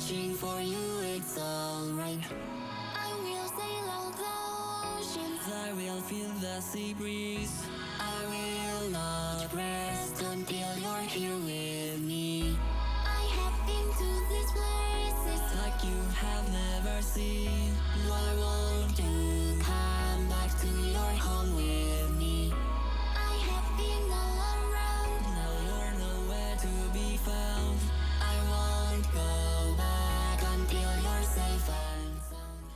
searching for you, it's alright. I will sail all the oceans, I will feel the sea breeze. I will not rest until you're here with me. I have been to these places like you have never seen. Why won't you come back to your home with me? I have been all around, now you're nowhere to be found. I won't go back until you're safe and sound.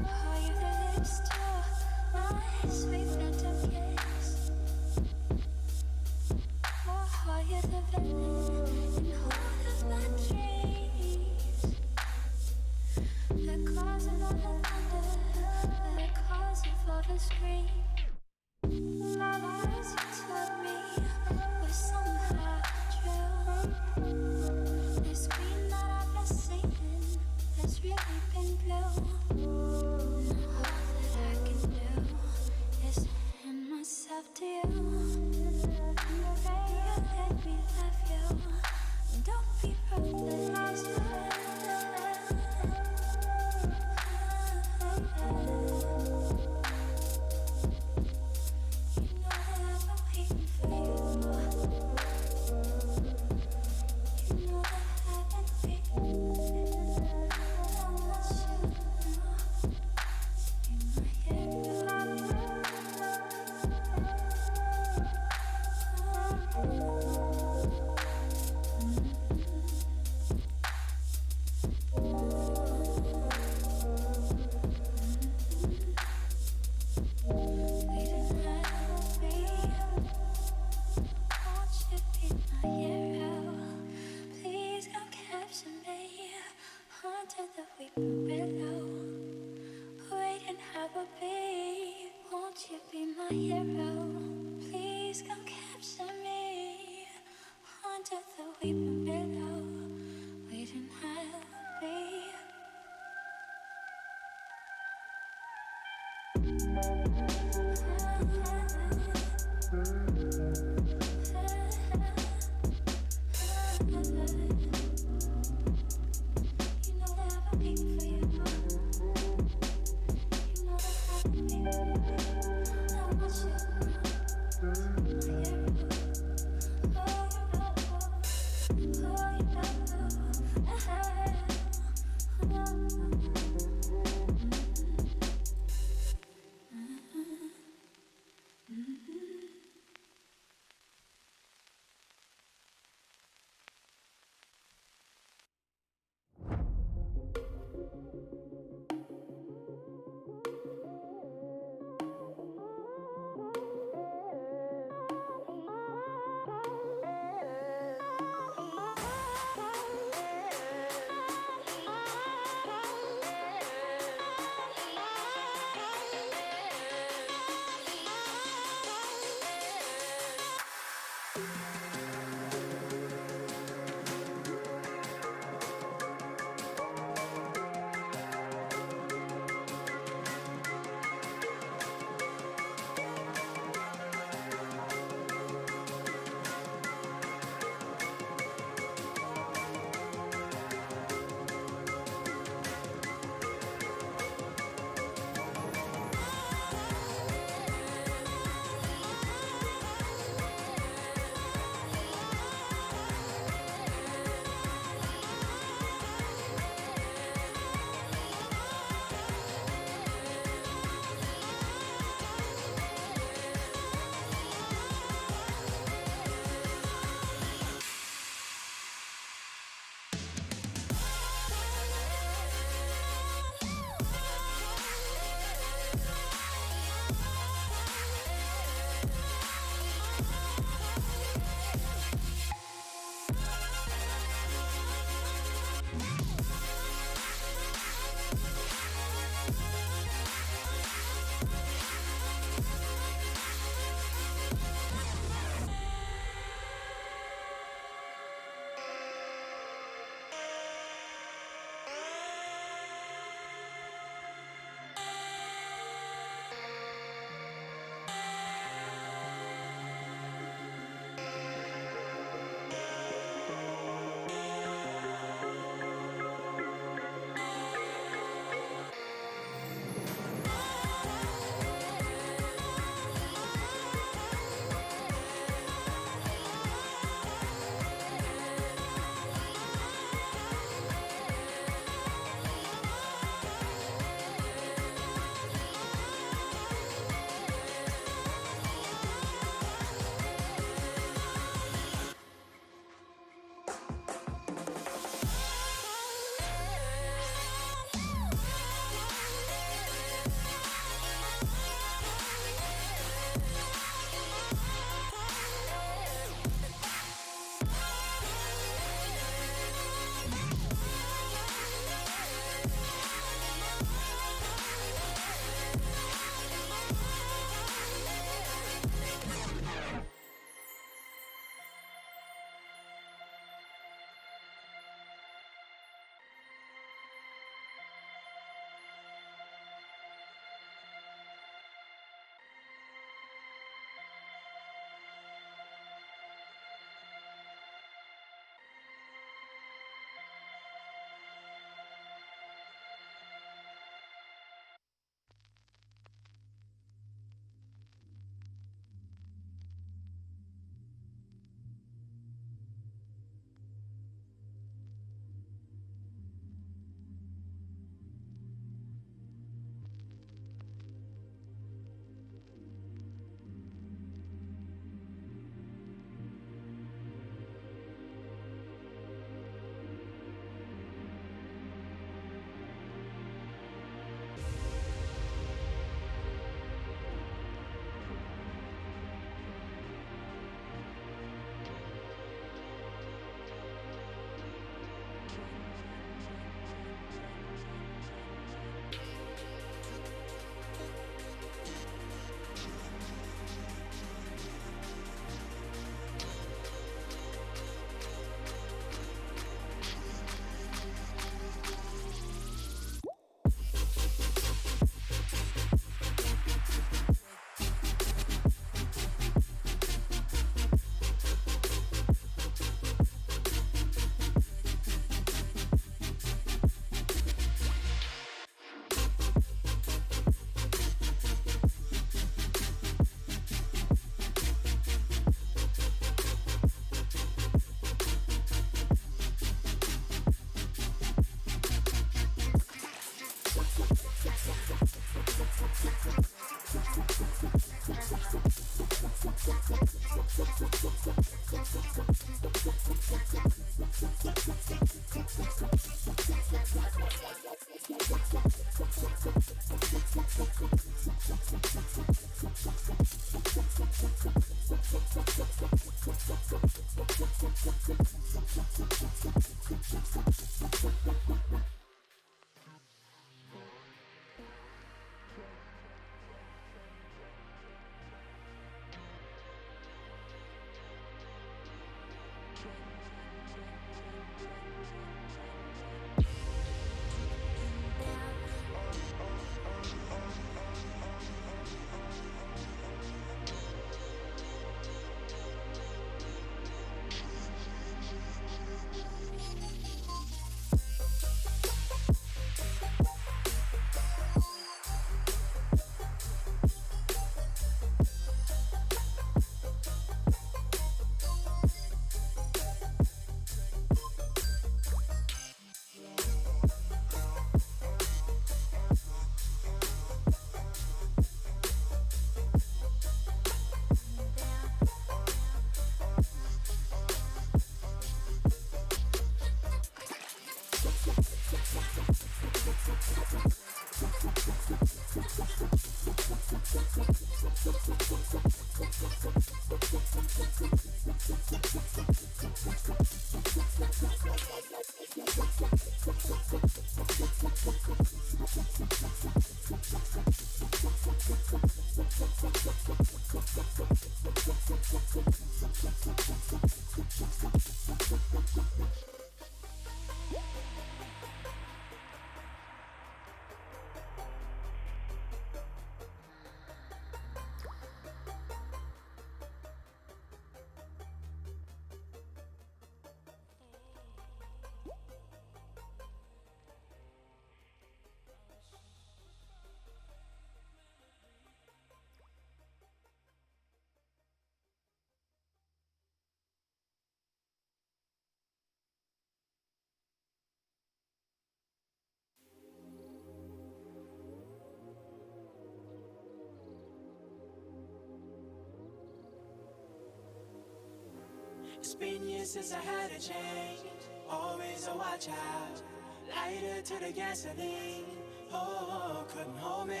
It's been years since I had a change. Always a watch out. Lighter to the gasoline. Oh, couldn't hold me.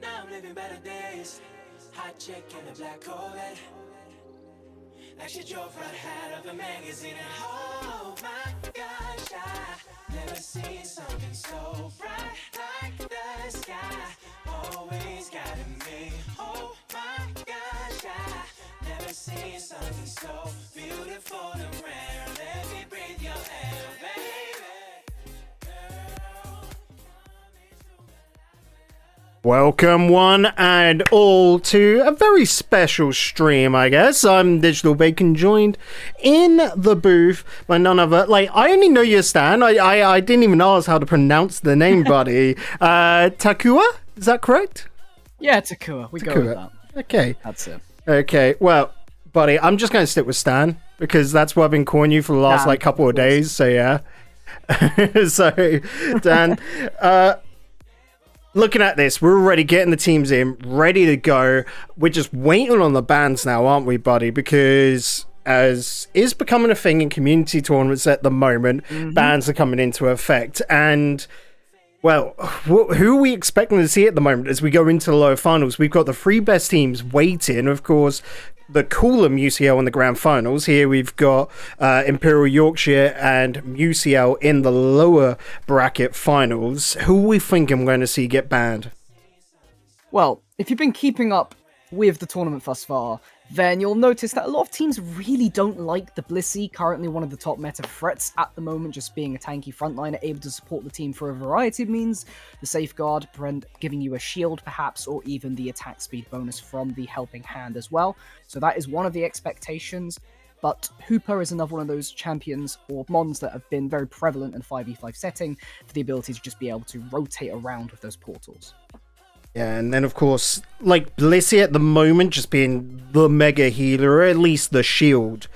Now I'm living better days. Hot chick in a black Corvette. Like she drove right out of a magazine. And oh my gosh, I never seen something so bright like the sky. Always guiding me. Oh my gosh, I never seen something so beautiful and rare. Let me breathe your air, baby. Girl, come into my life. Welcome one and all to a very special stream, I guess. I'm Digital Bacon, joined in the booth by none other, like, I only know your Stan. I didn't even ask how to pronounce the name, buddy. Takua? Is that correct? Yeah, Takua. We go with that. Okay. That's it. Okay, well, buddy, I'm just going to stick with Stan, because that's what I've been calling you for the last, like, couple of days, so yeah. So, Dan, looking at this, we're already getting the teams in, ready to go. We're just waiting on the bans now, aren't we, buddy? Because as is becoming a thing in community tournaments at the moment, bans are coming into effect. And, well, who are we expecting to see at the moment as we go into the lower finals? We've got the three best teams waiting, of course, the Coolum UCL in the grand finals. Here we've got Imperial Yorkshire and UCL in the lower bracket finals. Who are we thinking we're going to see get banned? Well, if you've been keeping up with the tournament thus far, then you'll notice that a lot of teams really don't like the Blissey, currently one of the top meta threats at the moment, just being a tanky frontliner, able to support the team for a variety of means. The Safeguard, giving you a shield perhaps, or even the attack speed bonus from the Helping Hand as well. So that is one of the expectations. But Hooper is another one of those champions or mons that have been very prevalent in 5v5 setting for the ability to just be able to rotate around with those portals. Yeah, and then of course, like Blissey at the moment just being the mega healer, or at least the shield,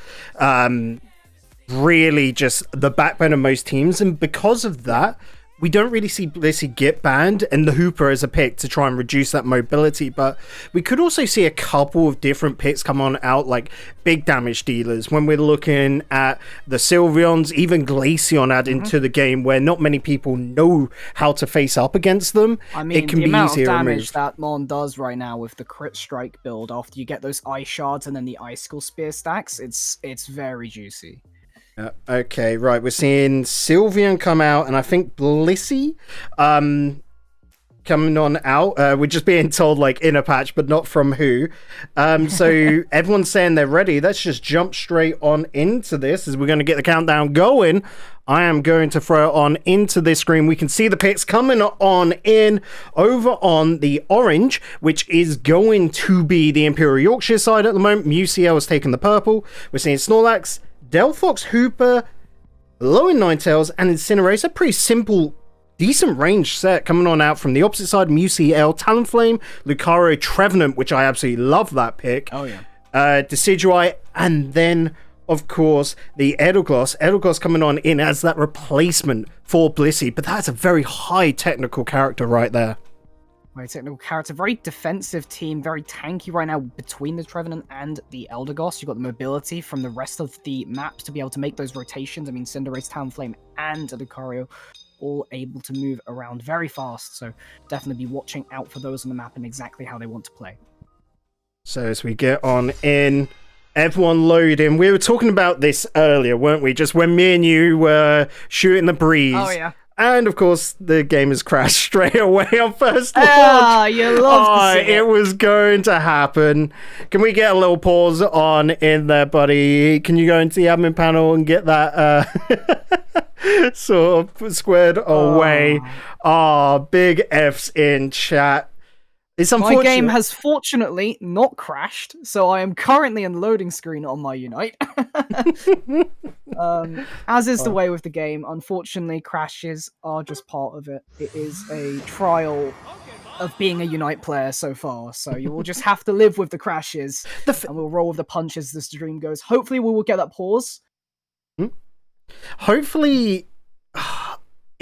really just the backbone of most teams, and because of that, we don't really see Blissey get banned, and the Hooper as a pick to try and reduce that mobility. But we could also see a couple of different picks come on out, like big damage dealers, when we're looking at the Sylveons, even Glaceon add into the game, where not many people know how to face up against them. I mean, it can the be amount of easier to damage remove. that Mon does right now with the crit strike build after you get those ice shards and then the icicle spear stacks, it's very juicy. Okay, right. We're seeing Sylveon come out, and I think Blissey coming on out. We're just being told, like, in a patch, but not from who. So everyone's saying they're ready. Let's just jump straight on into this as we're going to get the countdown going. I am going to throw it on into this screen. We can see the picks coming on in over on the orange, which is going to be the Imperial Yorkshire side at the moment. UCL has taken the purple. We're seeing Snorlax, Delphox, Hooper, Low and Ninetales, and Incinerate. Pretty simple, decent range set coming on out from the opposite side. UCL, Talonflame, Lucario, Trevenant, which I absolutely love that pick. Oh yeah. Decidueye, and then of course the Edelgloss. Edelgloss coming on in as that replacement for Blissey, but that's a very high technical character right there. Very technical character, very defensive team, very tanky right now between the Trevenant and the Eldegoss. You've got the mobility from the rest of the maps to be able to make those rotations. I mean, Cinderace, Talonflame, and Lucario all able to move around very fast. So definitely be watching out for those on the map and exactly how they want to play. So as we get on in, everyone loading. We were talking about this earlier, weren't we? Just when me and you were shooting the breeze. Oh, yeah. And of course, the game has crashed straight away on first launch. Ah, you love to see it was going to happen. Can we get a little pause on in there, buddy? Can you go into the admin panel and get that sort of squared away? Big F's in chat. It's unfortunate. My game has fortunately not crashed, so I am currently in the loading screen on my Unite. As is the way with the game, unfortunately, crashes are just part of it. It is a trial of being a Unite player so far, so you will just have to live with the crashes, and we'll roll with the punches as the stream goes. Hopefully, we will get that pause. Hopefully...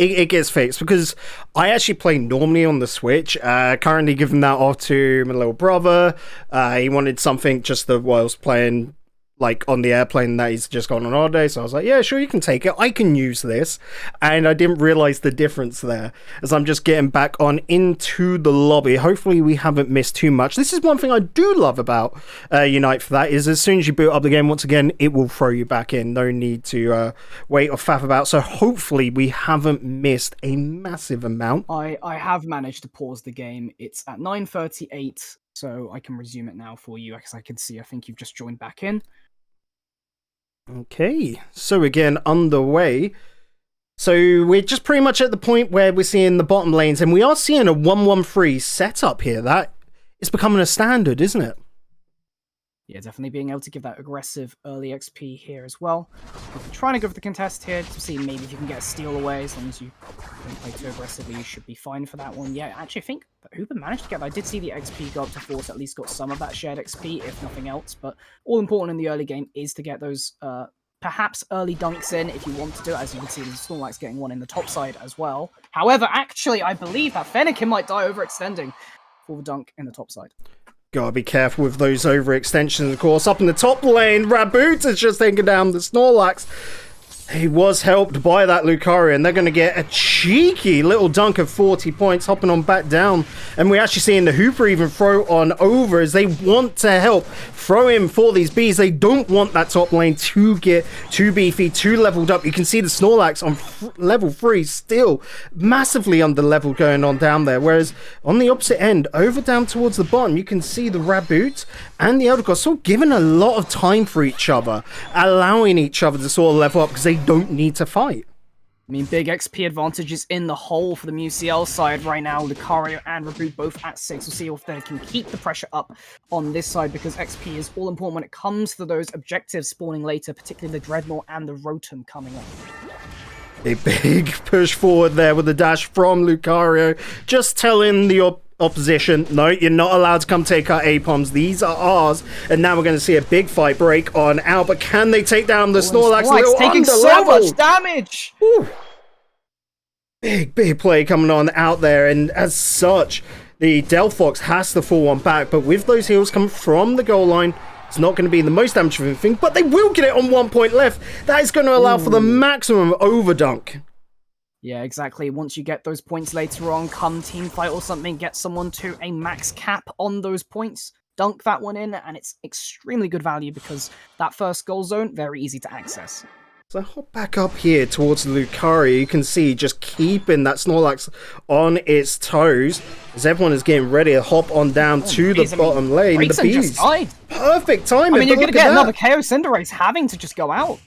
It gets fixed, because I actually play normally on the Switch. Currently giving that off to my little brother. He wanted something just whilst playing, like, on the airplane that he's just gone on holiday. So I was like, yeah, sure, you can take it. I can use this. And I didn't realize the difference there as I'm just getting back on into the lobby. Hopefully we haven't missed too much. This is one thing I do love about Unite for that, is as soon as you boot up the game, once again, it will throw you back in. No need to wait or faff about. So hopefully we haven't missed a massive amount. I have managed to pause the game. It's at 9:38, so I can resume it now for you, because I can see, I think you've just joined back in. Okay, so again, underway. So we're just pretty much at the point where we're seeing the bottom lanes, and we are seeing a 1-1-3 setup here. That is becoming a standard, isn't it? Yeah, definitely being able to give that aggressive early XP here as well. Trying to go for the contest here to see maybe if you can get a steal away. As long as you don't play too aggressively, you should be fine for that one. Yeah, actually, I think that Hooper managed to get that. I did see the XP go up to 4, so at least got some of that shared XP, if nothing else. But all important in the early game is to get those perhaps early dunks in if you want to do it. As you can see, the Snorlax getting one in the top side as well. However, actually, I believe that Fennekin might die overextending for the dunk in the top side. Gotta be careful with those overextensions, of course. Up in the top lane, Raboot is just taking down the Snorlax. He was helped by that Lucario, and they're going to get a cheeky little dunk of 40 points, hopping on back down. And we're actually seeing the Hooper even throw on over as they want to help throw him for these bees. They don't want that top lane to get too beefy, too leveled up. You can see the Snorlax on level 3 still massively under level going on down there. Whereas on the opposite end, over down towards the bottom, you can see the Raboot and the Eldegoss sort of giving a lot of time for each other, allowing each other to sort of level up because they don't need to fight. I mean, big XP advantages in the hole for the MUCL side right now. Lucario and Raboot both at 6. We'll see if they can keep the pressure up on this side, because XP is all important when it comes to those objectives spawning later, particularly the Dreadnought and the Rotom coming up. A big push forward there with the dash from Lucario, just telling the opposition, no, you're not allowed to come take our A-Poms. These are ours. And now we're going to see a big fight break on out. But can they take down the Snorlax? Taking so much damage. Woo. Big play coming on out there. And as such, the Delphox has to fall one back. But with those heals coming from the goal line, it's not going to be the most damaging thing. But they will get it on 1 point left. That is going to allow for the maximum overdunk. Yeah, exactly. Once you get those points later on, come team fight or something, get someone to a max cap on those points, dunk that one in, and it's extremely good value because that first goal zone, very easy to access. So hop back up here towards Lucario. You can see just keeping that Snorlax on its toes as everyone is getting ready to hop on down to the bottom lane. The bees. Perfect timing. I mean, you're going to get another KO. Cinderace having to just go out.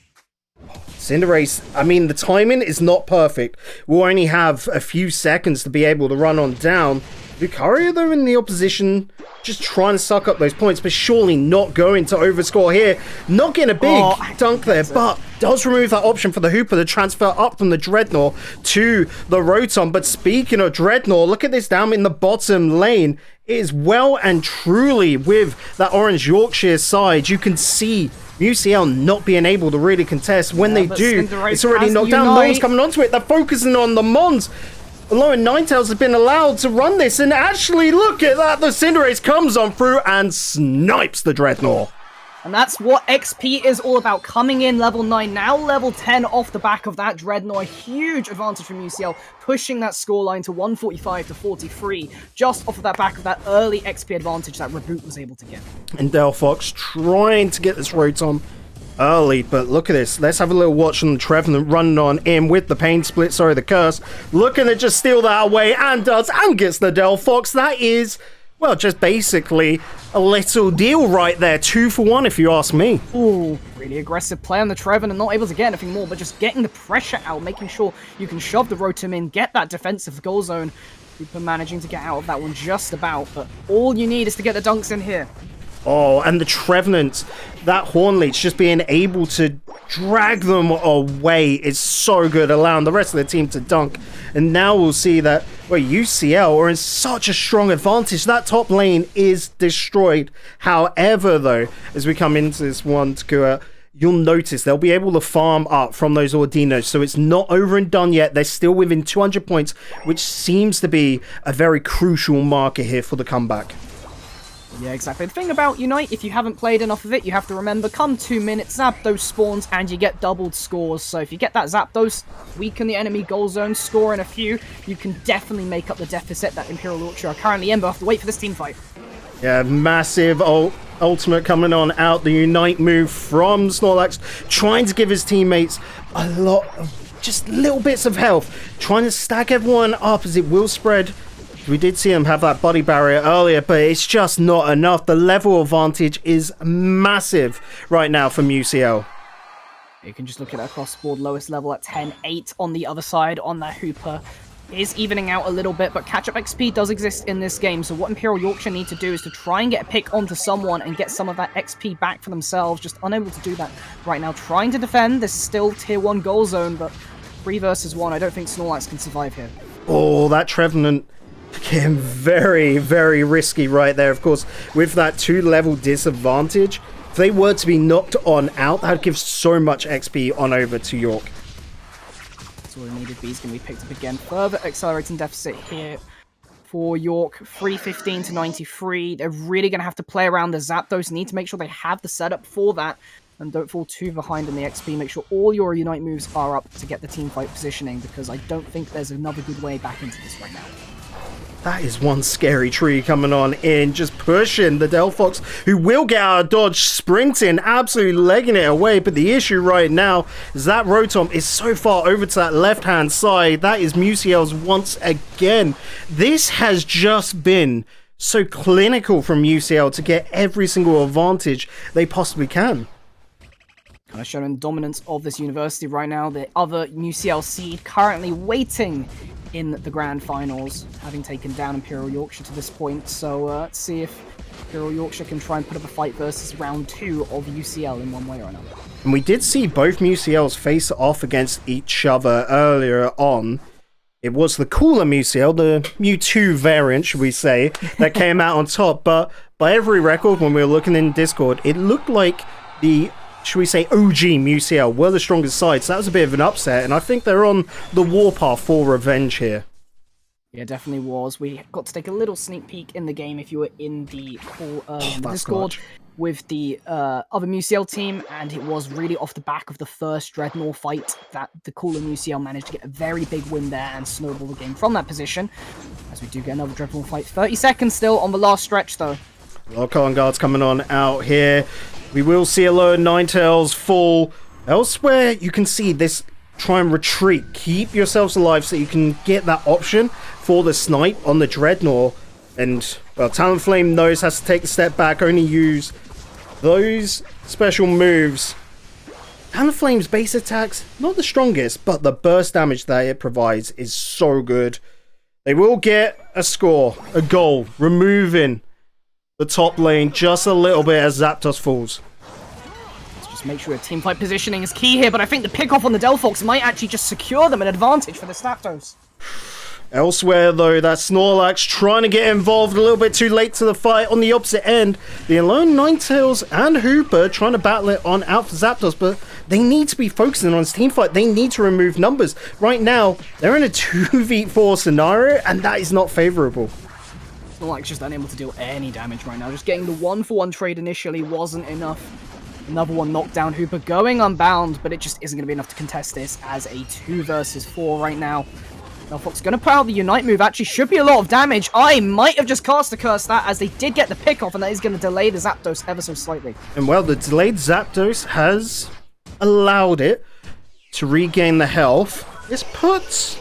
Cinderace, I mean, the timing is not perfect. We'll only have a few seconds to be able to run on down. Lucario, though, in the opposition, just trying to suck up those points, but surely not going to overscore here. Not getting a big dunk there, but does remove that option for the Hooper to transfer up from the Dreadnought to the Rotom. But speaking of Dreadnought, look at this down in the bottom lane. It is well and truly with that Orange Yorkshire side. You can see UCL not being able to really contest. When they do, it's already knocked down. No one's coming onto it. They're focusing on the Mons. Although Ninetales has been allowed to run this, and actually, look at that. The Cinderace comes on through and snipes the Dreadnought. And that's what XP is all about. Coming in level 9, now level 10 off the back of that Dreadnought. A huge advantage from UCL, pushing that scoreline to 145 to 43, just off of that back of that early XP advantage that Reboot was able to get. And Delphox trying to get this Rotom early, but look at this. Let's have a little watch on the Trevenant running on in with the Pain Split, sorry, the Curse. Looking to just steal that away, and does, and gets the Delphox. That is, well, just basically a little deal right there. 2 for 1, if you ask me. Ooh, really aggressive play on the Trevenant, not able to get anything more, but just getting the pressure out, making sure you can shove the Rotom in, get that defensive goal zone. Super managing to get out of that one just about, but all you need is to get the dunks in here. Oh, and the Trevenant, that Hornleech just being able to drag them away is so good, allowing the rest of the team to dunk. And now we'll see that, well, UCL are in such a strong advantage. That top lane is destroyed. However, though, as we come into this one, Takua, you'll notice they'll be able to farm up from those Ordinos. So it's not over and done yet. They're still within 200 points, which seems to be a very crucial marker here for the comeback. Yeah, exactly. The thing about Unite, if you haven't played enough of it, you have to remember, come 2 minutes, Zapdos spawns, and you get doubled scores. So if you get that Zapdos, weaken the enemy goal zone, score in a few, you can definitely make up the deficit that Imperial Orchard are currently in, but have to wait for this team fight. Yeah, massive ultimate coming on out. The Unite move from Snorlax, trying to give his teammates a lot of just little bits of health, trying to stack everyone up as it will spread. We did see him have that body barrier earlier, but it's just not enough. The level advantage is massive right now from UCL. You can just look at that across the board, lowest level at 10-8 on the other side on that Hooper. Is evening out a little bit, but catch-up XP does exist in this game, so what Imperial Yorkshire need to do is to try and get a pick onto someone and get some of that XP back for themselves. Just unable to do that right now. Trying to defend, there's still tier 1 goal zone, but 3 versus 1, I don't think Snorlax can survive here. Oh, that Trevenant became very, very risky right there. Of course, with that 2-level disadvantage, if they were to be knocked on out, that would give so much XP on over to York. That's all they needed. B's going to be picked up again. Further accelerating deficit here for York. 315 to 93. They're really going to have to play around the Zapdos. Need to make sure they have the setup for that. And don't fall too behind in the XP. Make sure all your Unite moves are up to get the teamfight positioning, because I don't think there's another good way back into this right now. That is one scary tree coming on in, just pushing the Delphox, who will get out of dodge, sprinting, absolutely legging it away. But the issue right now is that Rotom is so far over to that left-hand side. That is MUCL's once again. This has just been so clinical from UCL to get every single advantage they possibly can. Kind of showing dominance of this university right now. The other UCL seed currently waiting in the grand finals, having taken down Imperial Yorkshire to this point. So let's see if Imperial Yorkshire can try and put up a fight versus round 2 of UCL in one way or another. And we did see both MUCLs face off against each other earlier on. It was the cooler MUCL, the Mewtwo variant, should we say, that came out on top. But by every record, when we were looking in Discord, it looked like the, should we say, OG MUCL were the strongest side. So that was a bit of an upset, and I think they're on the warpath for revenge here. Yeah, definitely was. We got to take a little sneak peek in the game if you were in the call in the Discord with the other MUCL team, and it was really off the back of the first Dreadnought fight that the cooler MUCL managed to get a very big win there and snowball the game from that position. As we do get another Dreadnought fight. 30 seconds still on the last stretch, though. Lock-on guards coming on out here. We will see a low Ninetales fall. Elsewhere, you can see this. Try and retreat. Keep yourselves alive so you can get that option for the snipe on the Dreadnought. And, well, Talonflame knows has to take a step back, only use those special moves. Talonflame's base attacks, not the strongest, but the burst damage that it provides is so good. They will get a score, a goal, removing the top lane just a little bit as Zapdos falls. Let's just make sure teamfight positioning is key here, but I think the pick-off on the Delphox might actually just secure them an advantage for the Zapdos. Elsewhere, though, that Snorlax trying to get involved a little bit too late to the fight on the opposite end. The Alone Ninetales and Hooper trying to battle it on out for Zapdos, but they need to be focusing on his team fight. They need to remove numbers. Right now, they're in a 2v4 scenario, and that is not favorable. Snorlax just unable to deal any damage right now. Just getting the 1-for-1 trade initially wasn't enough. Another one knockdown Hooper going unbound, but it just isn't going to be enough to contest this as a 2 versus 4 right now. Fox going to put out the Unite move. Actually, should be a lot of damage. I might have just cast a curse that as they did get the pick off, and that is going to delay the Zapdos ever so slightly. And well, the delayed Zapdos has allowed it to regain the health. This puts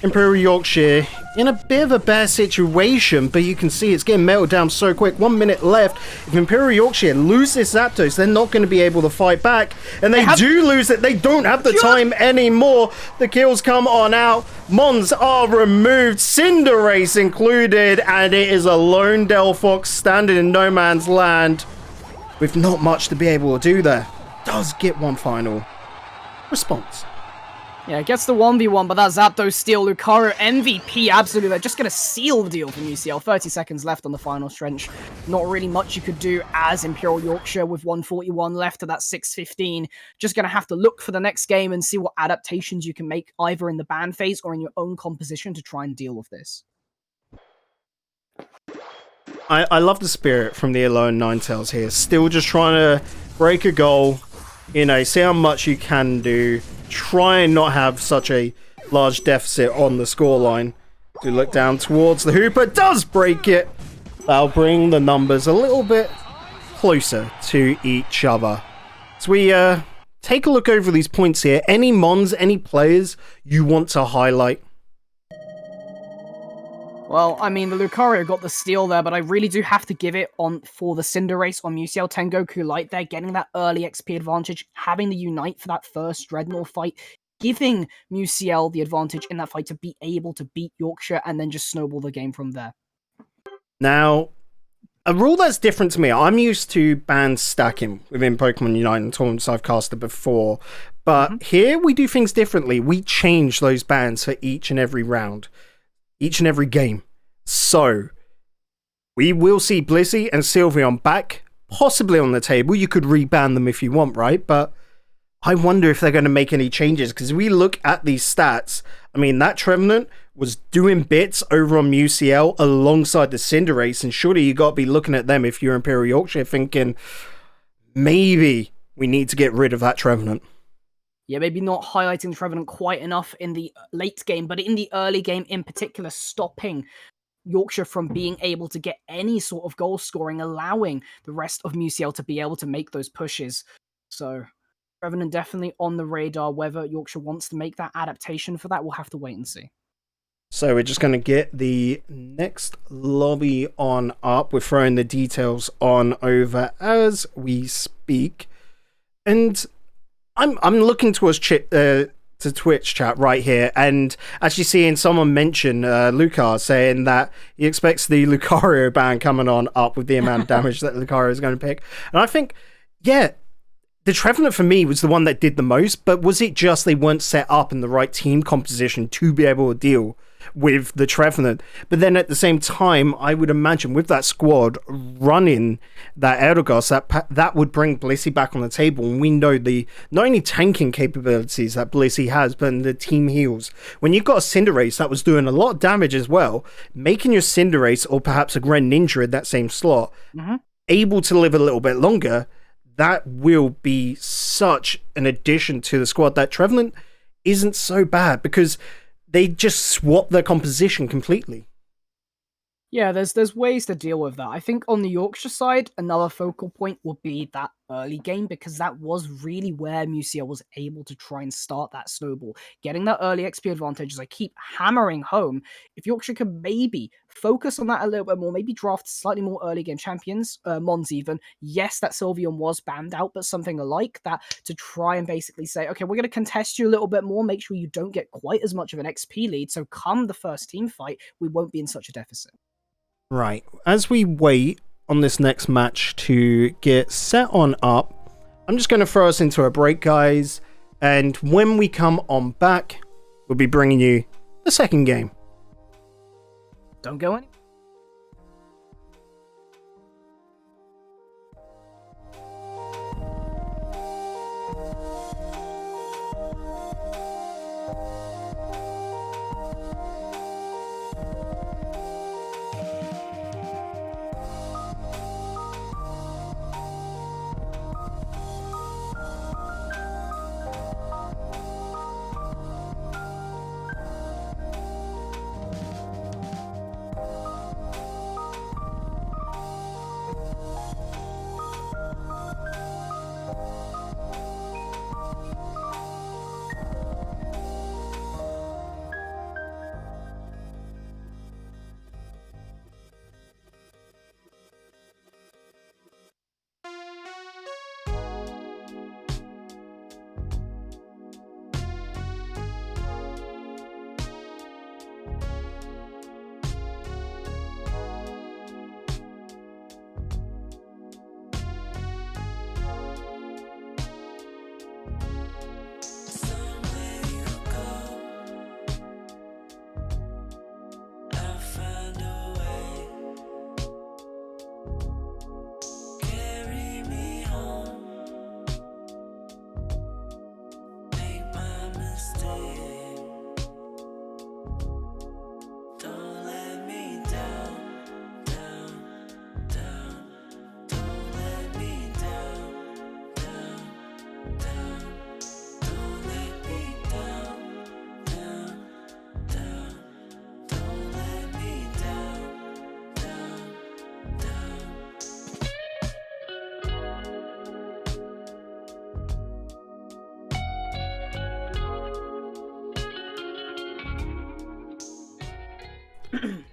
Imperial Yorkshire in a bit of a bad situation, but you can see it's getting melted down so quick. 1 minute left. If Imperial Yorkshire lose this Zapdos, they're not going to be able to fight back. And they do lose it. They don't have the time anymore. The kills come on out. Mons are removed. Cinderace included. And it is a lone Delphox standing in no man's land with not much to be able to do there. Does get one final response. Yeah, gets the 1v1, but that Zapdos steal, Lucario MVP, absolutely. They're just going to seal the deal from UCL. 30 seconds left on the final stretch. Not really much you could do as Imperial Yorkshire with 141 left to that 6:15. Just going to have to look for the next game and see what adaptations you can make either in the ban phase or in your own composition to try and deal with this. I love the spirit from the Alone Ninetales here. Still just trying to break a goal, you know, see how much you can do. Try and not have such a large deficit on the scoreline. Do look down towards the Hooper. Does break it. That'll bring the numbers a little bit closer to each other. So we take a look over these points here. Any Mons, any players you want to highlight? Well, I mean, the Lucario got the steal there, but I really do have to give it on for the Cinderace on UCL Tengoku Light there, getting that early XP advantage, having the Unite for that first Dreadnought fight, giving UCL the advantage in that fight to be able to beat Yorkshire and then just snowball the game from there. Now, a rule that's different to me, I'm used to bans stacking within Pokemon Unite and tournaments I've casted before, but here we do things differently. We change those bans for each and every round. Each and every game. So, we will see Blissey and Sylveon back, possibly on the table. You could reban them if you want, right? But I wonder if they're going to make any changes, because we look at these stats. I mean, that Trevenant was doing bits over on UCL alongside the Cinderace, and surely you got to be looking at them if you're Imperial Yorkshire thinking, maybe we need to get rid of that Trevenant. Yeah, maybe not highlighting the Trevenant quite enough in the late game, but in the early game in particular, stopping Yorkshire from being able to get any sort of goal scoring, allowing the rest of UCL to be able to make those pushes. So, Trevenant definitely on the radar. Whether Yorkshire wants to make that adaptation for that, we'll have to wait and see. So we're just going to get the next lobby on up. We're throwing the details on over as we speak. And I'm looking towards to Twitch chat right here, and actually seeing someone mention Lucar saying that he expects the Lucario ban coming on up with the amount of damage that Lucario is going to pick. And I think, yeah, the Trevenant for me was the one that did the most, but was it just they weren't set up in the right team composition to be able to deal with the Trevenant? But then at the same time, I would imagine with that squad running that Eldegoss, that would bring Blissey back on the table. And we know the not only tanking capabilities that Blissey has, but the team heals. When you've got a Cinderace that was doing a lot of damage as well, making your Cinderace or perhaps a Greninja in that same slot able to live a little bit longer, that will be such an addition to the squad. That Trevenant isn't so bad because they just swap their composition completely. Yeah, there's ways to deal with that. I think on the Yorkshire side, another focal point would be that early game, because that was really where UCL was able to try and start that snowball. Getting that early XP advantage, as I keep hammering home, if Yorkshire could maybe focus on that a little bit more, maybe draft slightly more early game champions, Mons even. Yes, that Sylveon was banned out, but something like that to try and basically say, okay, we're going to contest you a little bit more, make sure you don't get quite as much of an XP lead, so come the first team fight, we won't be in such a deficit. Right, as we wait on this next match to get set on up, I'm just going to throw us into a break, guys, and when we come on back, we'll be bringing you the second game. Don't go anywhere.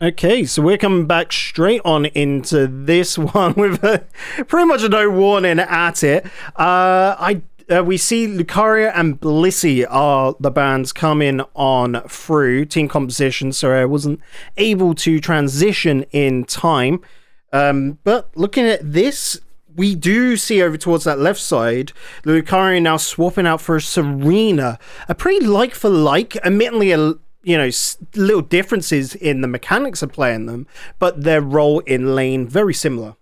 Okay, so we're coming back straight on into this one with pretty much no warning at it. We see Lucario and Blissey are the bands coming on through team composition, so I wasn't able to transition in time. But looking at this, we do see over towards that left side, Lucario now swapping out for Serena. A pretty like for like, admittedly little differences in the mechanics of playing them, but their role in lane very similar.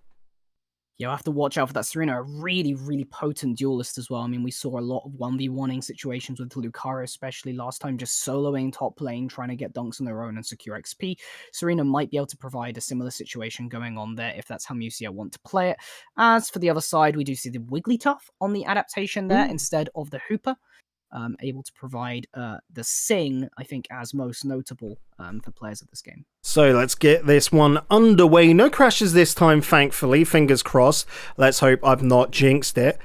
Yeah, we'll have to watch out for that Serena, a really, really potent duelist as well. I mean, we saw a lot of 1v1ing situations with Lucario, especially last time, just soloing top lane, trying to get dunks on their own and secure XP. Serena might be able to provide a similar situation going on there if that's how Musea want to play it. As for the other side, we do see the Wigglytuff on the adaptation there instead of the Hooper. Able to provide the Sing, I think, as most notable for players of this game. So let's get this one underway. No crashes this time, thankfully. Fingers crossed. Let's hope I've not jinxed it.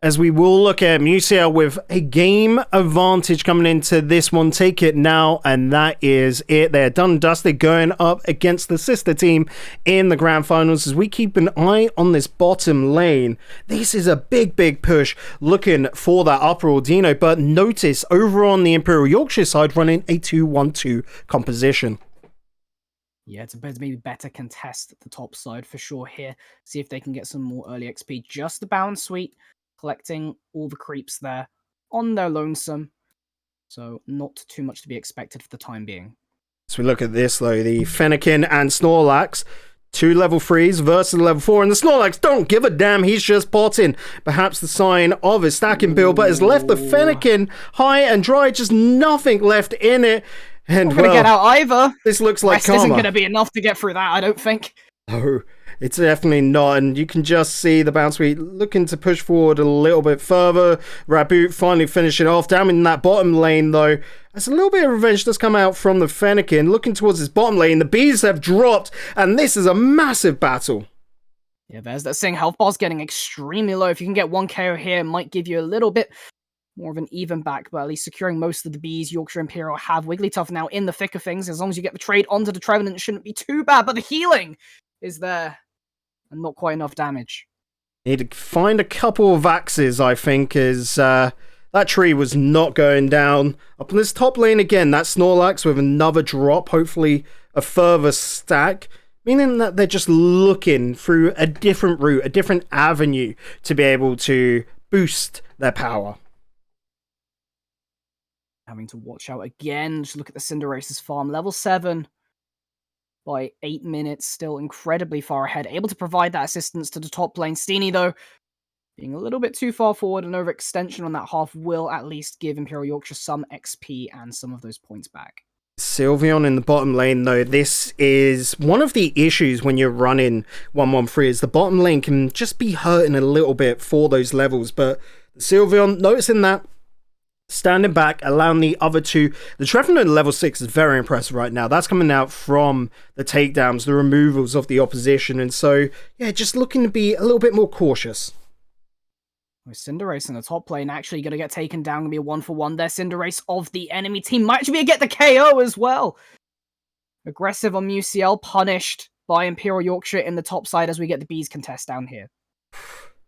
As we will look at Musea with a game advantage coming into this one. Take it now, and that is it. They're done and dusted, going up against the sister team in the grand finals. As we keep an eye on this bottom lane, this is a big, big push looking for that upper Ordino. But notice over on the Imperial Yorkshire side running a 2-1-2 composition. Yeah, it's maybe better contest the top side for sure here. See if they can get some more early XP. Just the Bound Suite, collecting all the creeps there on their lonesome. So not too much to be expected for the time being. So we look at this though, the Fennekin and Snorlax, 2 level 3s versus level 4, and the Snorlax don't give a damn, he's just potting. Perhaps the sign of his stacking build, but has left the Fennekin high and dry, just nothing left in it. And not gonna get out either. This looks like Rest karma. isn't gonna be enough to get through that, I don't think. No, it's definitely not, and you can just see the Bounce Suite looking to push forward a little bit further. Raboot finally finishing off down in that bottom lane though. As a little bit of revenge does come out from the Fennekin, looking towards his bottom lane. The bees have dropped, and this is a massive battle. Yeah, there's that Sing. Health bar's getting extremely low. If you can get 1 KO here, it might give you a little bit more of an even back, but at least securing most of the bees. Yorkshire Imperial have Wigglytuff now in the thick of things. As long as you get the trade onto the Trevenant, it shouldn't be too bad, but the healing is there and not quite enough damage. Need to find a couple of axes, I think, as that tree was not going down. Up in this top lane again, that Snorlax with another drop, hopefully a further stack, meaning that they're just looking through a different route, a different avenue to be able to boost their power. Having to watch out again. Just look at the Cinderace's farm. Level 7 by 8 minutes. Still incredibly far ahead. Able to provide that assistance to the top lane. Steenie, though, being a little bit too far forward. An overextension on that half will at least give Imperial Yorkshire some XP and some of those points back. Sylveon in the bottom lane, though, this is one of the issues when you're running 1-1-3, is the bottom lane can just be hurting a little bit for those levels. But Sylveon, noticing that, standing back, allowing the other two. The Trevenant level 6 is very impressive right now. That's coming out from the takedowns, the removals of the opposition. And so, yeah, just looking to be a little bit more cautious. With Cinderace in the top lane actually going to get taken down. Going to be a 1-for-1 there. Cinderace of the enemy team might actually get the KO as well. Aggressive on UCL, punished by Imperial Yorkshire in the top side as we get the bees contest down here.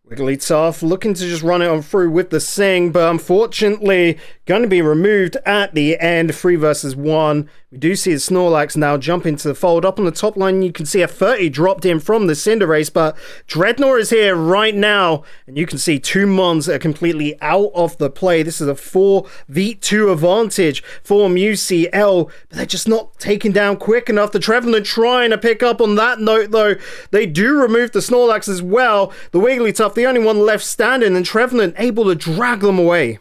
Wigglytuff looking to just run it on through with the Sing, but unfortunately going to be removed at the end. 3 versus 1. We do see the Snorlax now jump into the fold. Up on the top line, you can see a 30 dropped in from the Cinderace, but Dreadnought is here right now, and you can see 2 Mons are completely out of the play. This is a 4v2 advantage for UCL, but they're just not taken down quick enough. The Trevenant trying to pick up on that note, though. They do remove the Snorlax as well. The Wigglytuff, the only one left standing, and Trevenant able to drag them away.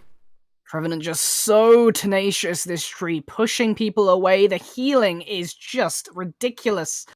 Trevenant just so tenacious, this tree, pushing people away. The healing is just ridiculous.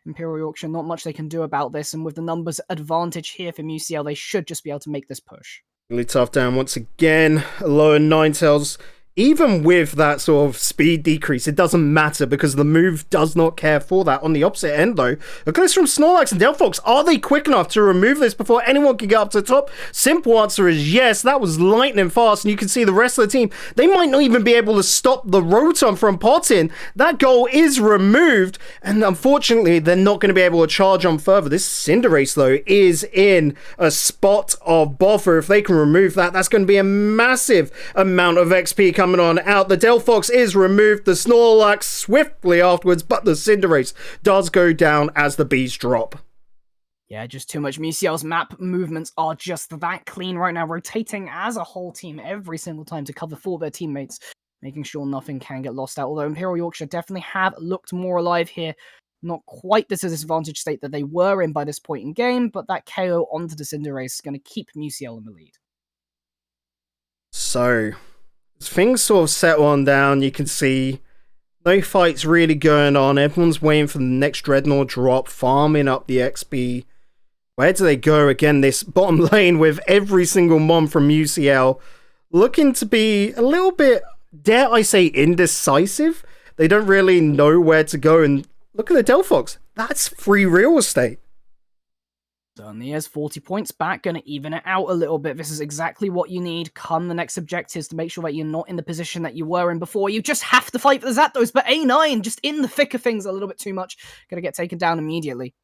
Imperial Yorkshire, not much they can do about this, and with the numbers advantage here from UCL, they should just be able to make this push. Really tough down once again. Low and Ninetales even with that sort of speed decrease, it doesn't matter because the move does not care for that. On the opposite end, though, look at this from Snorlax and Delphox. Are they quick enough to remove this before anyone can get up to the top? Simple answer is yes. That was lightning fast, and you can see the rest of the team. They might not even be able to stop the Rotom from potting. That goal is removed, and unfortunately, they're not going to be able to charge on further. This Cinderace, though, is in a spot of bother. If they can remove that, that's going to be a massive amount of XP coming on out. The Delphox is removed, the Snorlax swiftly afterwards, but the Cinderace does go down as the bees drop. Yeah, just too much. Musiel's map movements are just that clean right now, rotating as a whole team every single time to cover for their teammates, making sure nothing can get lost out. Although Imperial Yorkshire definitely have looked more alive here. Not quite this disadvantaged state that they were in by this point in game, but that KO onto the Cinderace is going to keep Musiel in the lead. So, as things sort of settle on down, you can see no fights really going on. Everyone's waiting for the next Dreadnought drop, farming up the XP. Where do they go? Again, this bottom lane with every single Mon from UCL looking to be a little bit, dare I say, indecisive. They don't really know where to go. And look at the Delphox. That's free real estate. Certainly is. 40 points back, going to even it out a little bit. This is exactly what you need come the next objectives to make sure that you're not in the position that you were in before. You just have to fight for the Zapdos, but A9 just in the thick of things a little bit too much. Going to get taken down immediately.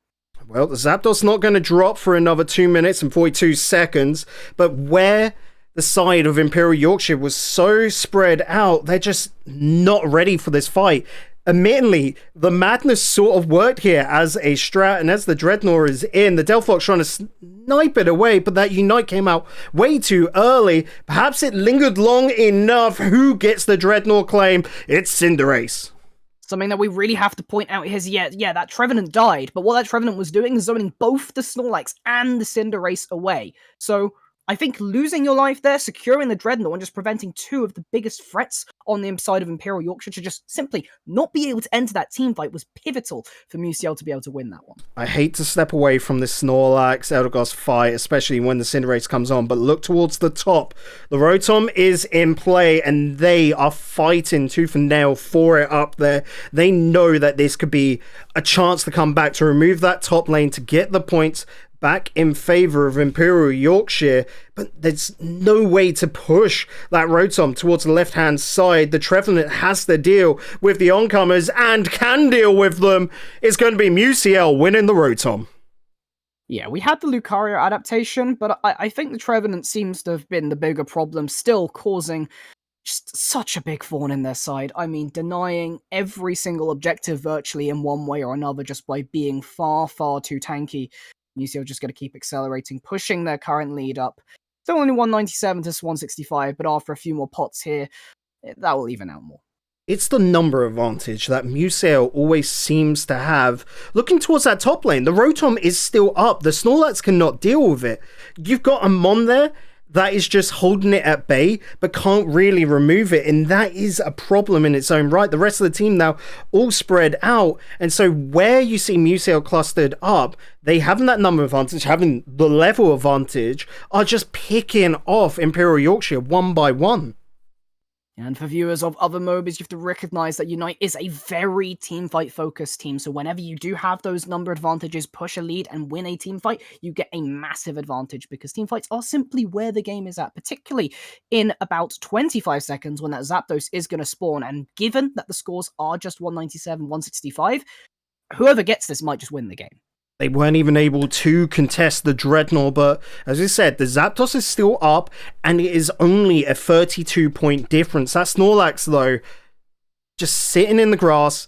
Well, the Zapdos not going to drop for another 2 minutes and 42 seconds, but where the side of Imperial Yorkshire was so spread out, they're just not ready for this fight. Admittedly, the madness sort of worked here as a strat, and as the Dreadnought is in, the Delphox trying to snipe it away, but that Unite came out way too early. Perhaps it lingered long enough. Who gets the Dreadnought claim? It's Cinderace. Something that we really have to point out here is, yeah, that Trevenant died, but what that Trevenant was doing is zoning both the Snorlax and the Cinderace away. So I think losing your life there, securing the Dreadnought, and just preventing two of the biggest threats on the side of Imperial Yorkshire to just simply not be able to enter that team fight was pivotal for Musiel to be able to win that one. I hate to step away from this Snorlax Eldegoss fight, especially when the Cinderace comes on, but look towards the top. The Rotom is in play, and they are fighting tooth and nail for it up there. They know that this could be a chance to come back, to remove that top lane, to get the points back in favor of Imperial Yorkshire, but there's no way to push that Rotom towards the left-hand side. The Trevenant has to deal with the oncomers and can deal with them. It's going to be Musiel winning the Rotom. Yeah, we had the Lucario adaptation, but I think the Trevenant seems to have been the bigger problem, still causing just such a big thorn in their side. I mean, denying every single objective virtually in one way or another just by being far, far too tanky. Musiel just going to keep accelerating, pushing their current lead up. Still only 197 to 165, but after a few more pots here, that will even out more. It's the number advantage that Musiel always seems to have. Looking towards that top lane, the Rotom is still up. The Snorlax cannot deal with it. You've got a Mon there that is just holding it at bay, but can't really remove it, and that is a problem in its own right. The rest of the team now all spread out, and so where you see Musiel clustered up, they having that number advantage, having the level advantage, are just picking off Imperial Yorkshire one by one. And for viewers of other MOBAs, you have to recognize that Unite is a very teamfight focused team. So whenever you do have those number advantages, push a lead and win a teamfight, you get a massive advantage because teamfights are simply where the game is at, particularly in about 25 seconds when that Zapdos is going to spawn. And given that the scores are just 197, 165, whoever gets this might just win the game. They weren't even able to contest the Dreadnought, but as we said, the Zapdos is still up, and it is only a 32-point difference. That Snorlax, though, just sitting in the grass,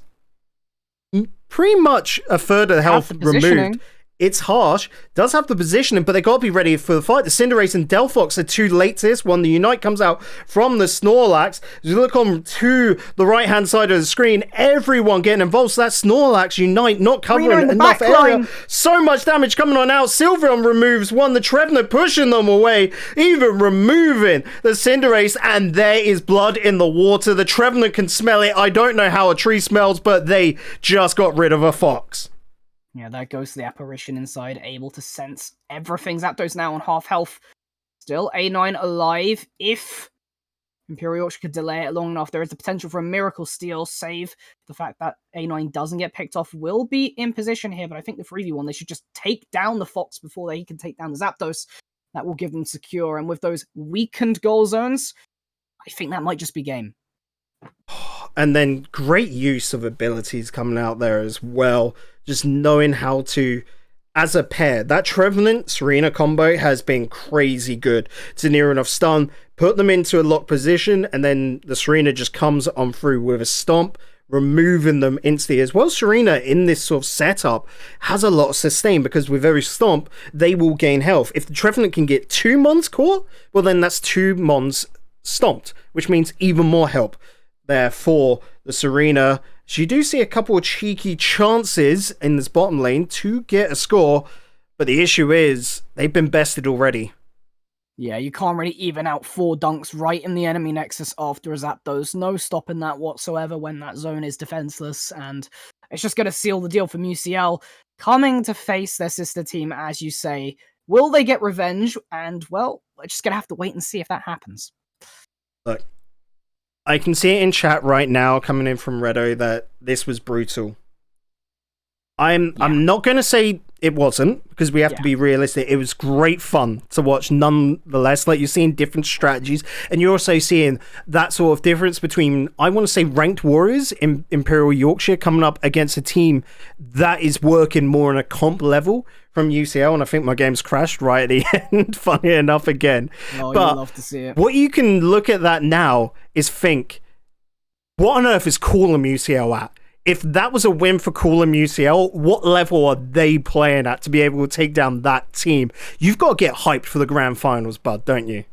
pretty much a third of the health removed. It's harsh, does have the positioning, but they got to be ready for the fight. The Cinderace and Delphox are too late to this one. The Unite comes out from the Snorlax. As you look on to the right-hand side of the screen, everyone getting involved. So that Snorlax Unite not covering enough area. So much damage coming on out. Sylveon removes one. The Trevenant pushing them away, even removing the Cinderace, and there is blood in the water. The Trevenant can smell it. I don't know how a tree smells, but they just got rid of a fox. Yeah, there goes the apparition inside, able to sense everything. Zapdos now on half health. Still A9 alive. If Imperial Yorkshire could delay it long enough. There is the potential for a miracle steal, save the fact that A9 doesn't get picked off. Will be in position here, but I think the 3v1, they should just take down the Fox before they can take down the Zapdos. That will give them secure, and with those weakened goal zones, I think that might just be game. And then great use of abilities coming out there as well. Just knowing how to, as a pair, that Trevenant Serena combo has been crazy good. To near enough stun, put them into a locked position, and then the Serena just comes on through with a stomp, removing them instantly. As well, Serena in this sort of setup has a lot of sustain, because with every stomp, they will gain health. If the Trevenant can get 2 Mons caught, well then that's 2 Mons stomped, which means even more help there for the Serena. So you do see a couple of cheeky chances in this bottom lane to get a score, but the issue is they've been bested already. Yeah, you can't really even out 4 dunks right in the enemy nexus after a Zapdos. No stopping that whatsoever when that zone is defenseless, and it's just going to seal the deal for MUCL. Coming to face their sister team, as you say. Will they get revenge? And, well, we're just going to have to wait and see if that happens. Look, I can see it in chat right now coming in from Redo that this was brutal. I'm not going to say it wasn't, because we have to be realistic. It was great fun to watch nonetheless. Like, you're seeing different strategies, and you're also seeing that sort of difference between, I want to say, ranked warriors in Imperial Yorkshire coming up against a team that is working more on a comp level from UCL, and I think my game's crashed right at the end, funny enough again. Oh, but you'd love to see it. What you can look at that now is think, what on earth is Coolum UCL at? If that was a win for Coolum UCL, what level are they playing at to be able to take down that team? You've got to get hyped for the grand finals, bud, don't you?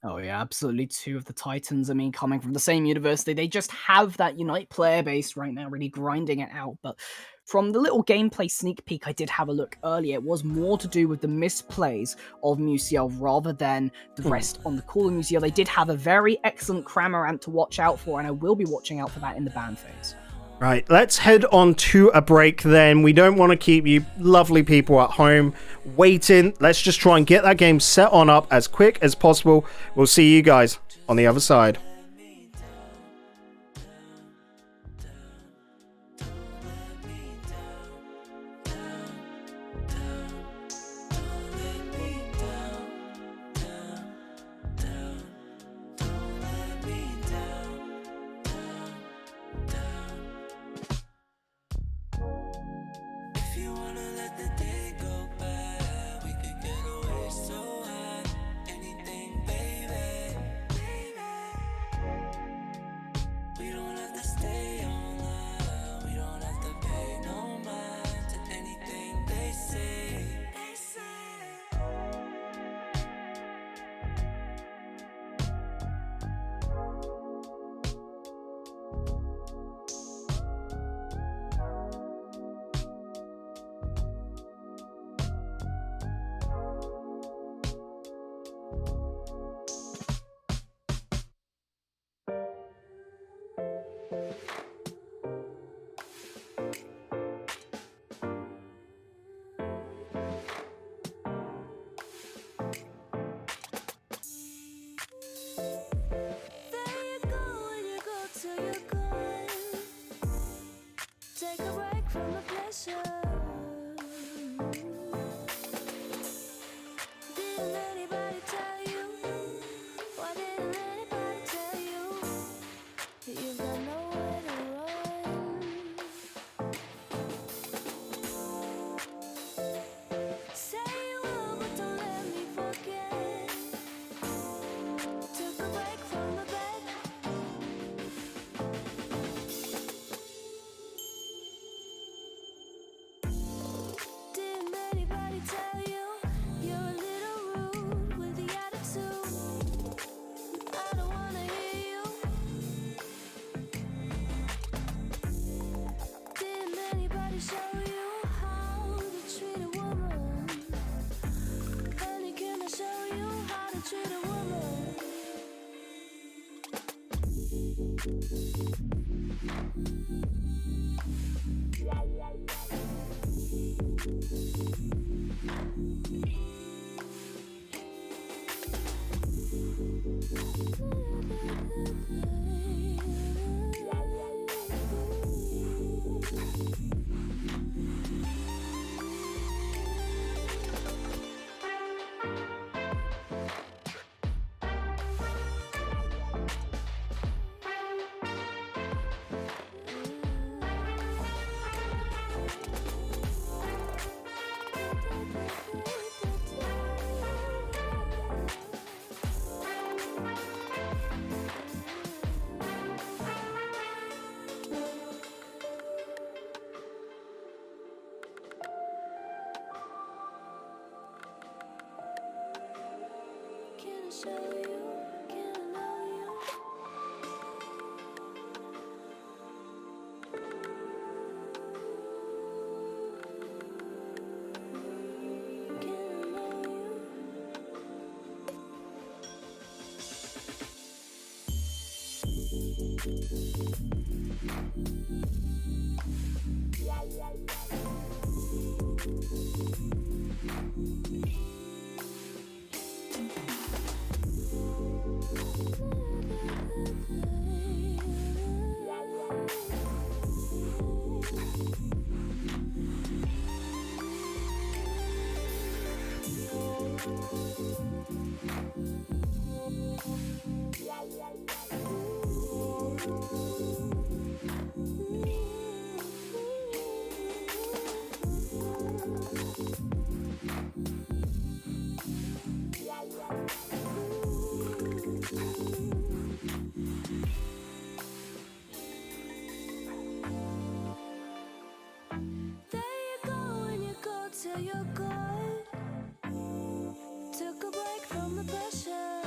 Oh yeah, absolutely. 2 of the Titans, I mean, coming from the same university, they just have that Unite player base right now, really grinding it out. But from the little gameplay sneak peek I did have a look earlier, it was more to do with the misplays of MUCL rather than the rest on the Coolum UCL. They did have a very excellent Cramorant to watch out for, and I will be watching out for that in the ban phase. Right, let's head on to a break then. We don't want to keep you lovely people at home waiting. Let's just try and get that game set on up as quick as possible. We'll see you guys on the other side. show you? Can I know you? Can I know you? There you go, and you go till you're good. Took a break from the pressure.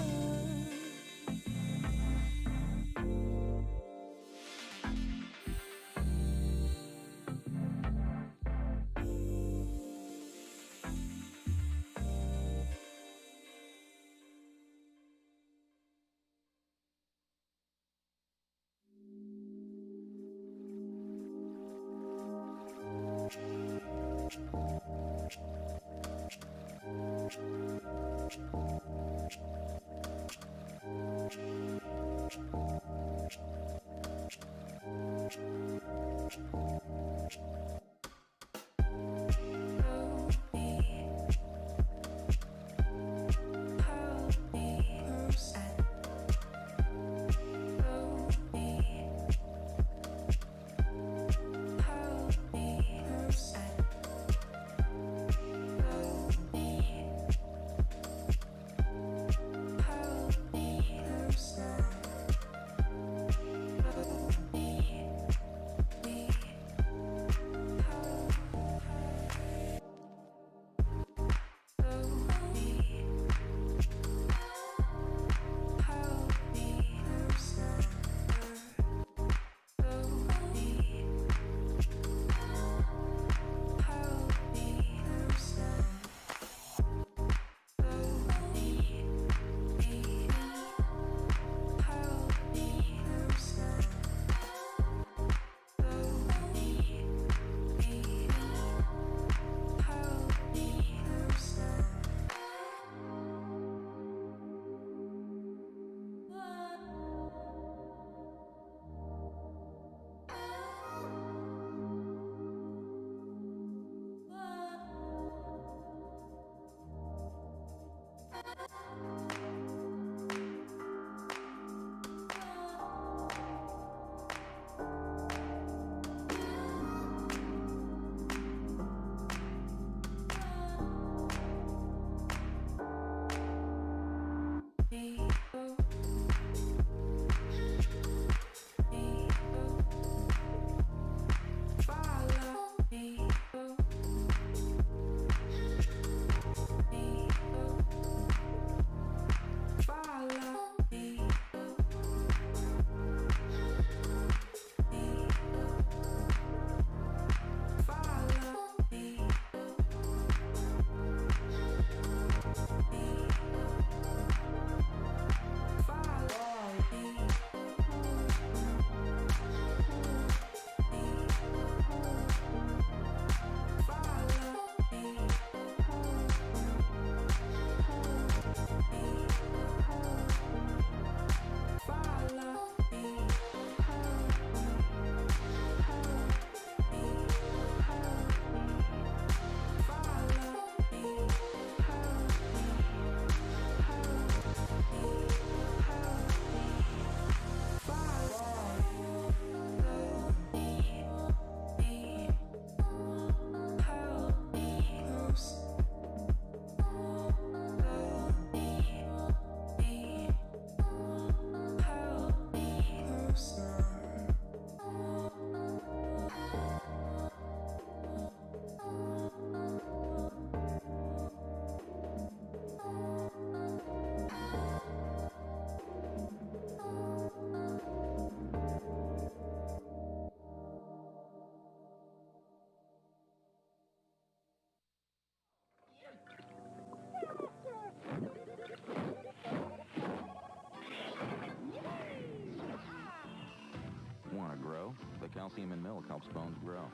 Calcium in milk helps bones grow.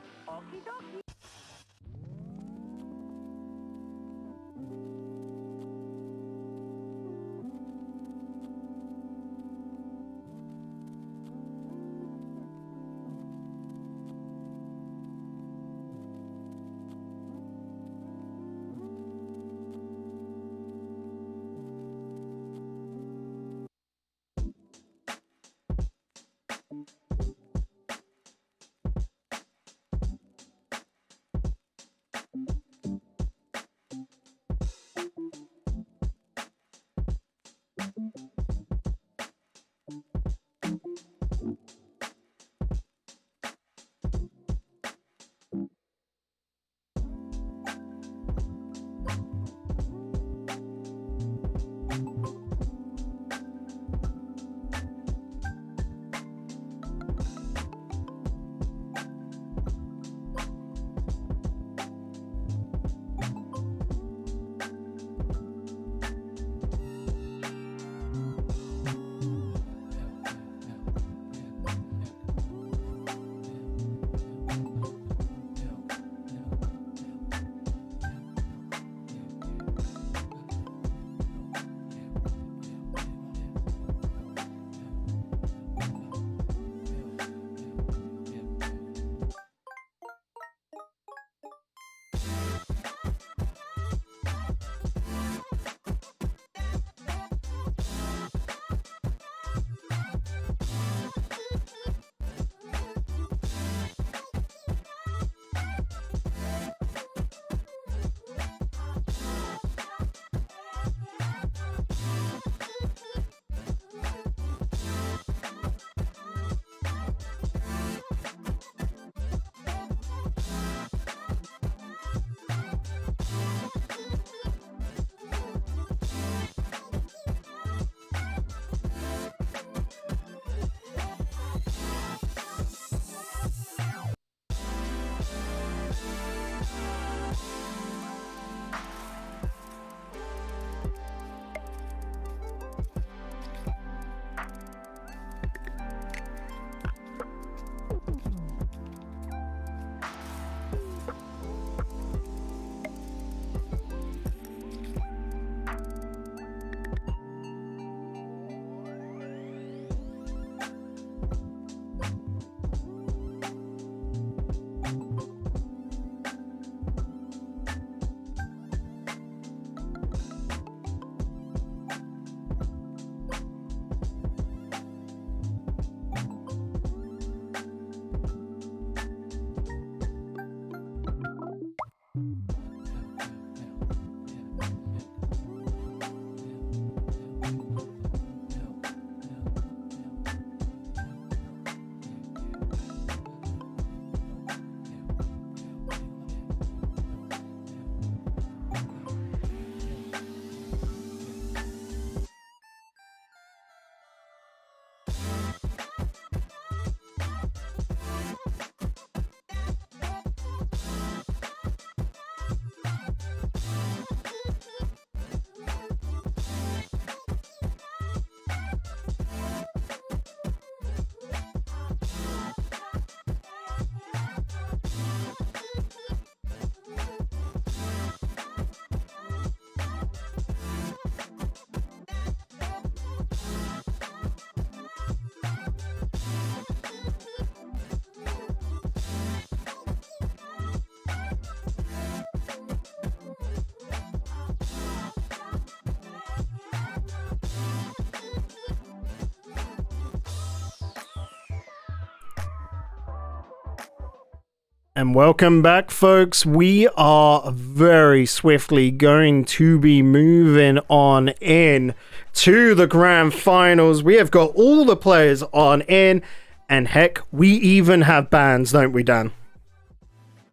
And welcome back, folks. We are very swiftly going to be moving on in to the grand finals. We have got all the players on in, and heck, we even have bans, don't we, Dan?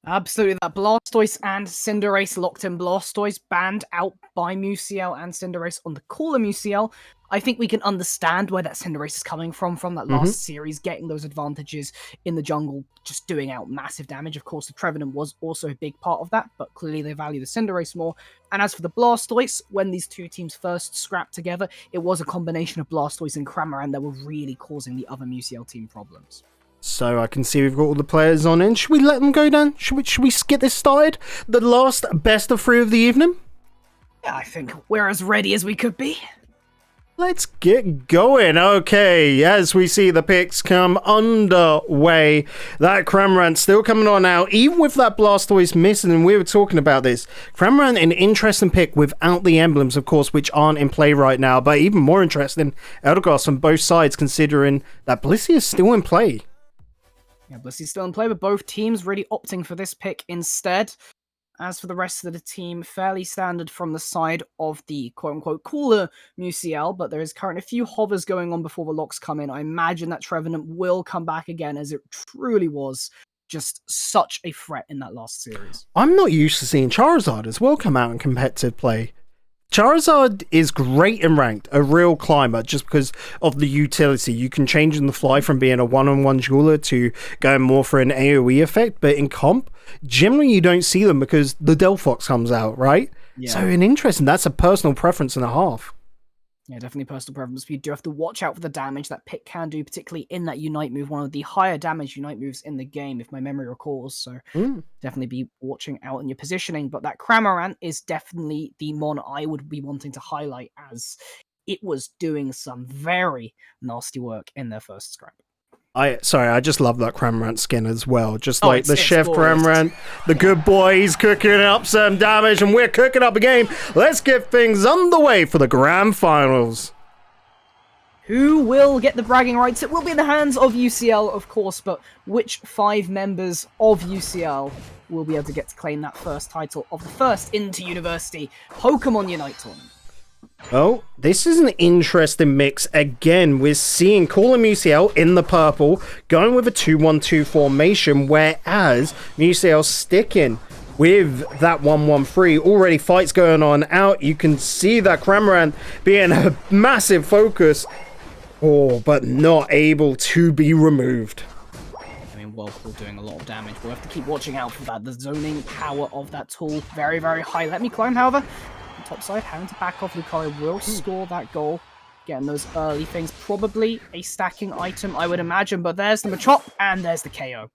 Absolutely, that Blastoise and Cinderace locked in. Blastoise banned out by Musiel and Cinderace on the cooler Musiel. I think we can understand where that Cinderace is coming from that last series, getting those advantages in the jungle, just doing out massive damage. Of course, the Trevenant was also a big part of that, but clearly they value the Cinderace more. And as for the Blastoise, when these two teams first scrapped together, it was a combination of Blastoise and Cramorant that were really causing the other Musiel team problems. So I can see we've got all the players on in. Should we let them go down? Should we get this started? The last best of 3 of the evening? Yeah, I think we're as ready as we could be. Let's get going. Okay, as we see the picks come underway, that Cramorant still coming on now, even with that Blastoise missing, and we were talking about this. Cramorant, an interesting pick without the emblems, of course, which aren't in play right now, but even more interesting, Eldegoss on both sides, considering that Blissey is still in play. Yeah, Blissey's still in play, but both teams really opting for this pick instead. As for the rest of the team, fairly standard from the side of the quote-unquote cooler Musial, but there is currently a few hovers going on before the locks come in. I imagine that Trevenant will come back again, as it truly was just such a threat in that last series. I'm not used to seeing Charizard as well come out in competitive play. Charizard is great in ranked, a real climber, just because of the utility. You can change on the fly from being a one-on-one jeweler to going more for an AoE effect, but in comp, generally you don't see them because the Delphox comes out, right? Yeah. So, an interesting, that's a personal preference and a half. Yeah, definitely personal preference. You do have to watch out for the damage that pick can do, particularly in that Unite move, one of the higher damage Unite moves in the game, if my memory recalls. So definitely be watching out in your positioning. But that Cramorant is definitely the mon I would be wanting to highlight, as it was doing some very nasty work in their first scrap. I just love that Cramorant skin as well. Just Oh, like the it's Chef glorious. Cramorant, the good boy, he's cooking up some damage, and we're cooking up a game. Let's get things underway for the grand finals. Who will get the bragging rights? It will be in the hands of UCL, of course, but which 5 members of UCL will be able to get to claim that first title of the first Inter-University Pokemon Unite tournament? Oh, this is an interesting mix. Again, we're seeing Cooler Musial in the purple, going with a 2-1-2 formation, whereas Musial sticking with that 1-1-3. Already fights going on out. You can see that Cramorant being a massive focus. Oh, but not able to be removed. I mean, Whirlpool doing a lot of damage. We'll have to keep watching out for that. The zoning power of that tool, very, very high. Let me climb, however. Top side, having to back off. Lucario will score that goal. Getting those early things. Probably a stacking item, I would imagine. But there's the Machop, and there's the KO.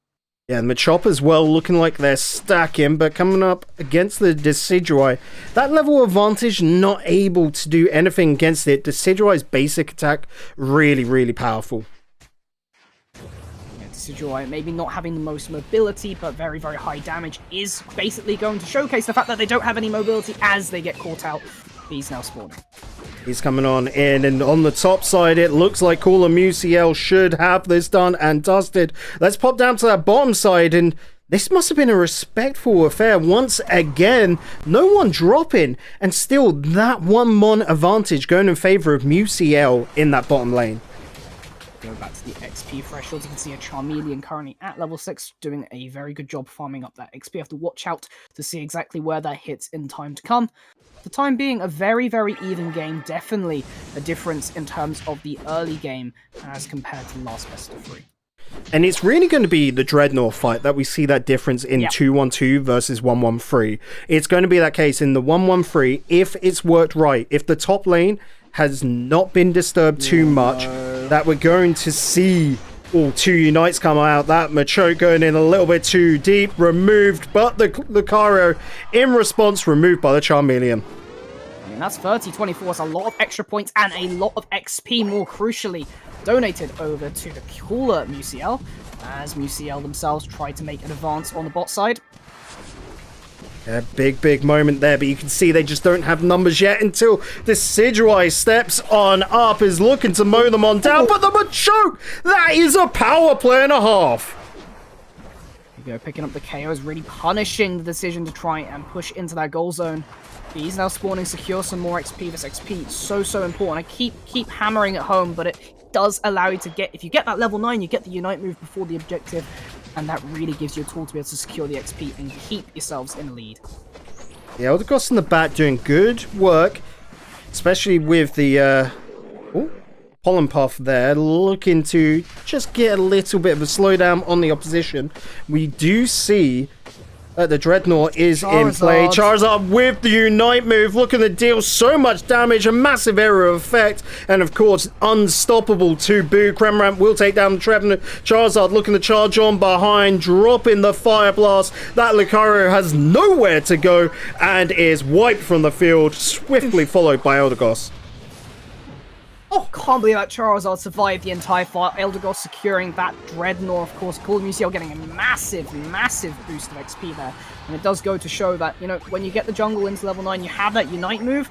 Yeah, and Machop as well, looking like they're stacking, but coming up against the Decidueye. That level of advantage, not able to do anything against it. Decidueye's basic attack, really, really powerful. Decidueye maybe not having the most mobility, but very, very high damage, is basically going to showcase the fact that they don't have any mobility as they get caught out. He's now spawning. He's coming on in, and on the top side, it looks like Cooler Musial should have this done and dusted. Let's pop down to that bottom side, and this must have been a respectful affair. Once again, no one dropping, and still that one mon advantage going in favor of Musial in that bottom lane. Go back to the XP thresholds. You can see a Charmeleon currently at level 6, doing a very good job farming up that XP. You have to watch out to see exactly where that hits in time to come. For the time being, a very, very even game. Definitely a difference in terms of the early game as compared to the last best of 3. And it's really going to be the Dreadnought fight that we see that difference in 2-1-2 versus 1-1-3. It's going to be that case in the 1-1-3 if it's worked right. If the top lane has not been disturbed too much, that we're going to see all 2 Unites come out. That Machoke going in a little bit too deep, removed, but the Lucario in response removed by the Charmeleon. I mean, that's 30-24. That's a lot of extra points and a lot of XP, more crucially, donated over to the cooler Musial, as Musial themselves try to make an advance on the bot side. A big moment there, but you can see they just don't have numbers yet until the Decidueye steps on up, is looking to mow them on down, but the Machoke, that is a power play and a half. Here we go, picking up the KO is really punishing the decision to try and push into that goal zone. He's now spawning, secure some more XP. This XP is so important. I keep hammering it home, but it does allow you to get, if you get that level 9, you get the Unite move before the objective, and that really gives you a tool to be able to secure the XP and keep yourselves in the lead. Yeah, Eldegoss in the back doing good work, especially with the Pollen Puff there, looking to just get a little bit of a slowdown on the opposition. We do see The Dreadnought is in play. Charizard with the Unite move, looking to deal so much damage, a massive area of effect, and of course, unstoppable to boot. Cramorant will take down the Trevenant. Charizard looking to charge on behind, dropping the Fire Blast. That Lucario has nowhere to go and is wiped from the field, swiftly followed by Eldegoss. Oh, can't believe that Charizard survived the entire fight. Eldegoss securing that Dreadnought, of course. Call of Musiel getting a massive, massive boost of XP there. And it does go to show that, you know, when you get the jungle into level 9, you have that Unite move.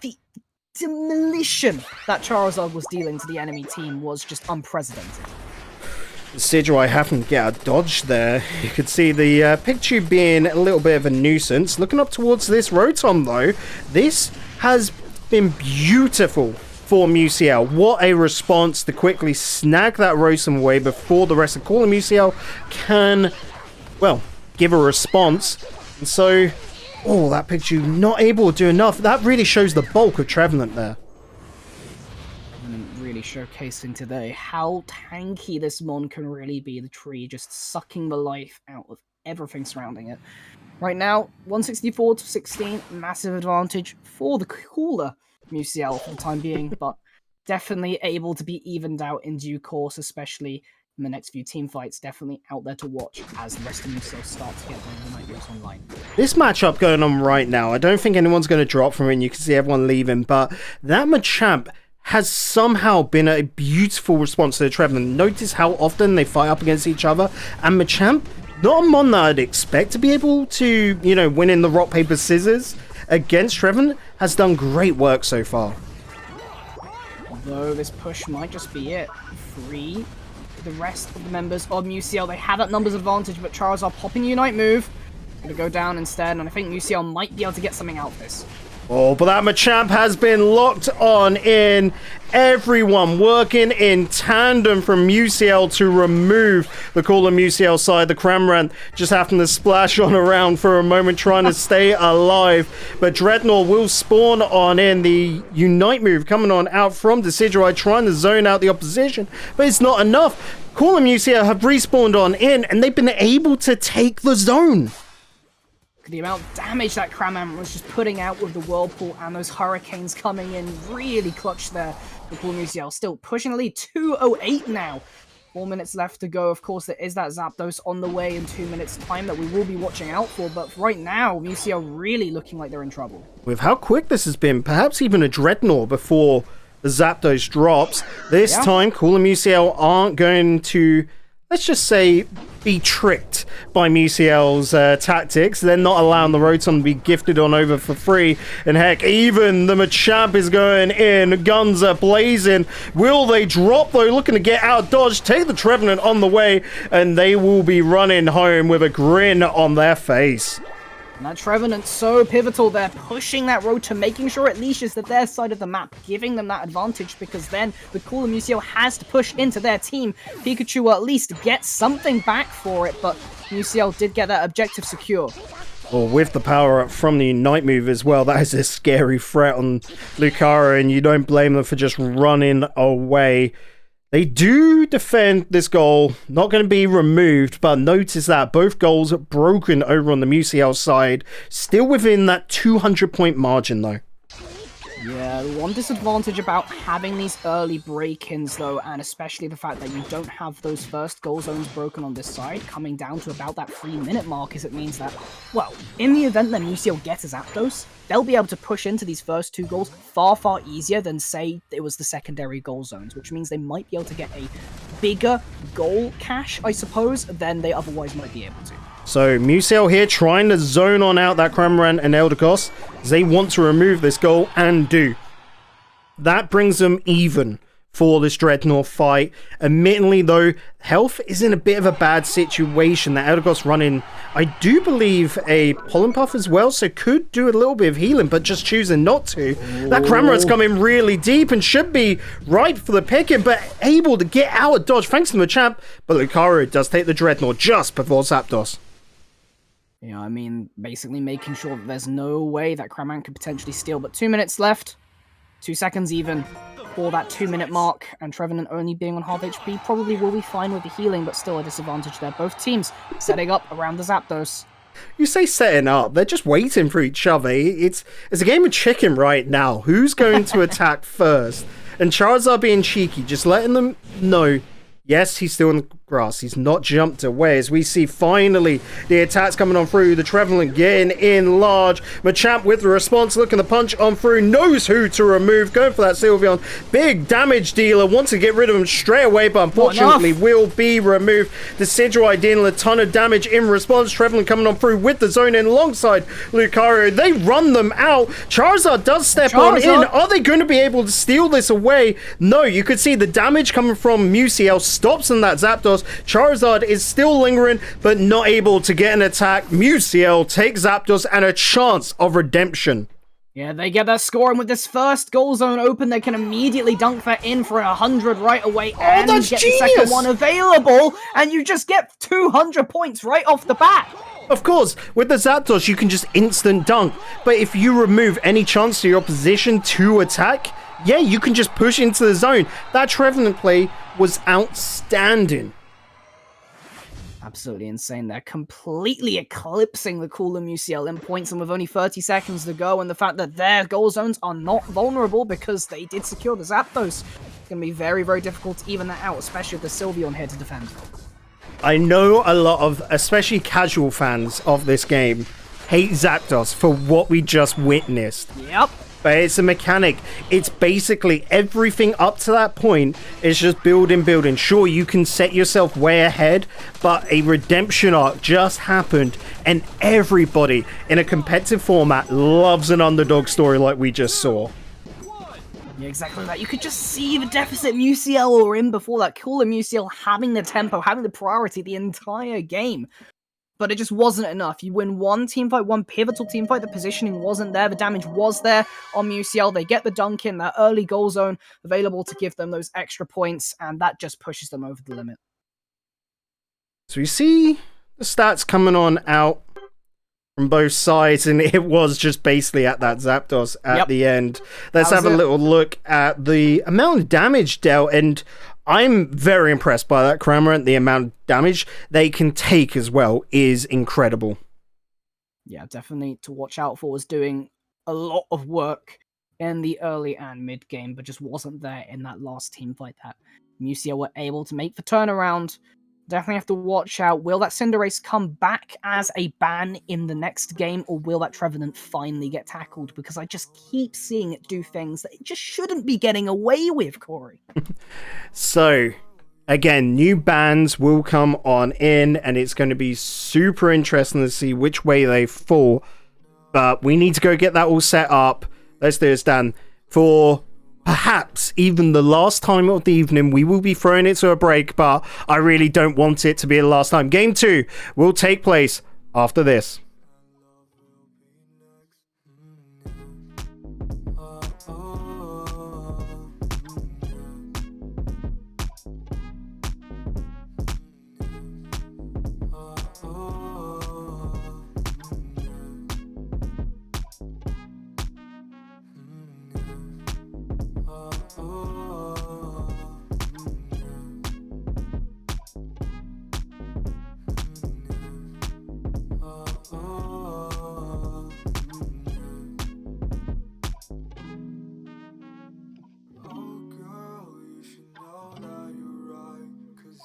The demolition that Charizard was dealing to the enemy team was just unprecedented. Sidgewai having to get a dodge there. You could see the Pikachu being a little bit of a nuisance. Looking up towards this Rotom, though, this has been beautiful for Musiel. What a response to quickly snag that Rotom away before the rest of Call of Musiel can, well, give a response. And so, oh, that Pikachu not able to do enough. That really shows the bulk of Trevenant there. And really showcasing today how tanky this Mon can really be. The tree just sucking the life out of everything surrounding it. Right now, 164 to 16, massive advantage for the cooler Musiel for the time being, but definitely able to be evened out in due course, especially in the next few team fights. Definitely out there to watch as the rest of Musiel start to get their Unite moves online. This matchup going on right now, I don't think anyone's going to drop from it, and you can see everyone leaving, but that Machamp has somehow been a beautiful response to the Trevenant. Notice how often they fight up against each other, and Machamp, not a Mon that I'd expect to be able to, you know, win in the rock, paper, scissors against Trevenant, has done great work so far. Although this push might just be it. Free the rest of the members of Musiel. They have that numbers advantage, but Charizard popping Unite move. Gonna go down instead, and I think Musiel might be able to get something out of this. Oh, but that Machamp has been locked on in. Everyone working in tandem from Musiel to remove the Call of Musiel side. The Cramorant just having to splash on around for a moment, trying to stay alive. But Dreadnought will spawn on in. The Unite move coming on out from Decidueye, trying to zone out the opposition. But it's not enough. Call of Musiel have respawned on in, and they've been able to take the zone. The amount of damage that Cramorant was just putting out with the Whirlpool and those Hurricanes coming in really clutch there for Call of Musiel. Still pushing the lead, 2:08 now. 4 minutes left to go. Of course, there is that Zapdos on the way in 2 minutes' time that we will be watching out for, but right now, Musiel really looking like they're in trouble. With how quick this has been, perhaps even a Dreadnought before the Zapdos drops. This time, Call of Musiel aren't going to, let's just say, be tricked by Musiel's tactics. They're not allowing the Rotom to be gifted on over for free. And heck, even the Machamp is going in. Guns are blazing. Will they drop though? Looking to get out dodge. Take the Trevenant on the way. And they will be running home with a grin on their face. And that Trevenant's so pivotal there, pushing that Rotom, making sure it leashes to their side of the map, giving them that advantage, because then the Call of Musiel has to push into their team. Pikachu will at least get something back for it, but Musiel did get that objective secure. Well, with the power up from the Unite move as well, that is a scary threat on Lucario, and you don't blame them for just running away. They do defend this goal, not going to be removed, but notice that both goals are broken over on the Musiel side, still within that 200-point margin though. Yeah, the one disadvantage about having these early break-ins, though, and especially the fact that you don't have those first goal zones broken on this side, coming down to about that 3-minute mark, is it means that, well, in the event that Musiel gets a Zapdos, they'll be able to push into these first two goals far, far easier than, say, it was the secondary goal zones, which means they might be able to get a bigger goal cache, I suppose, than they otherwise might be able to. So Musiel here trying to zone on out that Cramorant and Eldegoss. They want to remove this goal and do. That brings them even for this Dreadnought fight. Admittedly though, health is in a bit of a bad situation. That Eldegoss running, I do believe, a Pollen Puff as well, so could do a little bit of healing, but just choosing not to. That Cramorant's coming really deep and should be right for the picking, but able to get out of dodge thanks to the Machamp. But Lucario does take the Dreadnought just before Zapdos. Yeah, I mean, basically making sure that there's no way that Cramorant could potentially steal, but 2 minutes left, 2 seconds even, for that 2-minute mark, and Trevenant only being on half HP probably will be fine with the healing, but still a disadvantage there. Both teams setting up around the Zapdos. You say setting up, they're just waiting for each other. It's a game of chicken right now. Who's going to attack first? And Charizard being cheeky, just letting them know, yes, he's still in the grass. He's not jumped away. As we see finally the attacks coming on through. The Trevenant getting in large. Machamp with the response, looking to punch on through. Knows who to remove. Going for that Sylveon. Big damage dealer. Wants to get rid of him straight away, but unfortunately will be removed. The Sidgewai dealing a ton of damage in response. Trevenant coming on through with the zone in alongside Lucario. They run them out. Charizard does step on in. Are they going to be able to steal this away? No, you could see the damage coming from Musiel stops in that Zapdos. Charizard is still lingering, but not able to get an attack. Musiel takes Zapdos and a chance of redemption. Yeah, they get that score, and with this first goal zone open, they can immediately dunk that in for 100 right away, and that's get genius! the second one available, and you just get 200 points right off the bat. Of course, with the Zapdos, you can just instant dunk, but if you remove any chance to your opposition to attack, yeah, you can just push into the zone. That Trevenant play was outstanding. Absolutely insane. They're completely eclipsing the cooler Musiel in points, and with only 30 seconds to go, and the fact that their goal zones are not vulnerable because they did secure the Zapdos, it's going to be very, very difficult to even that out, especially with the Sylveon here to defend. I know a lot of, especially casual fans of this game, hate Zapdos for what we just witnessed. Yep. But it's a mechanic. It's basically everything up to that point is just building. Sure, you can set yourself way ahead, but a redemption arc just happened, and everybody in a competitive format loves an underdog story like we just saw. Yeah, exactly that. You could just see the deficit Musiel were in before that. Cooler Musiel having the tempo, having the priority the entire game. But it just wasn't enough. You win one teamfight, one pivotal teamfight. The positioning wasn't there. The damage was there on Musiel. They get the dunk in, that early goal zone available to give them those extra points, and that just pushes them over the limit. So you see the stats coming on out from both sides, and it was just basically at that Zapdos at the end. Let's have a little look at the amount of damage dealt, and I'm very impressed by that Cramorant. The amount of damage they can take as well is incredible. Yeah, definitely to watch out for. Was doing a lot of work in the early and mid game, but just wasn't there in that last team fight that Musiel were able to make the turnaround. Definitely have to watch out. Will that Cinderace come back as a ban in the next game, or will that Trevenant finally get tackled? Because I just keep seeing it do things that it just shouldn't be getting away with, Corey. So, again, new bans will come on in, and it's going to be super interesting to see which way they fall. But we need to go get that all set up. Let's do this, Dan. For perhaps even the last time of the evening, we will be throwing it to a break, but I really don't want it to be the last time. Game 2 will take place after this.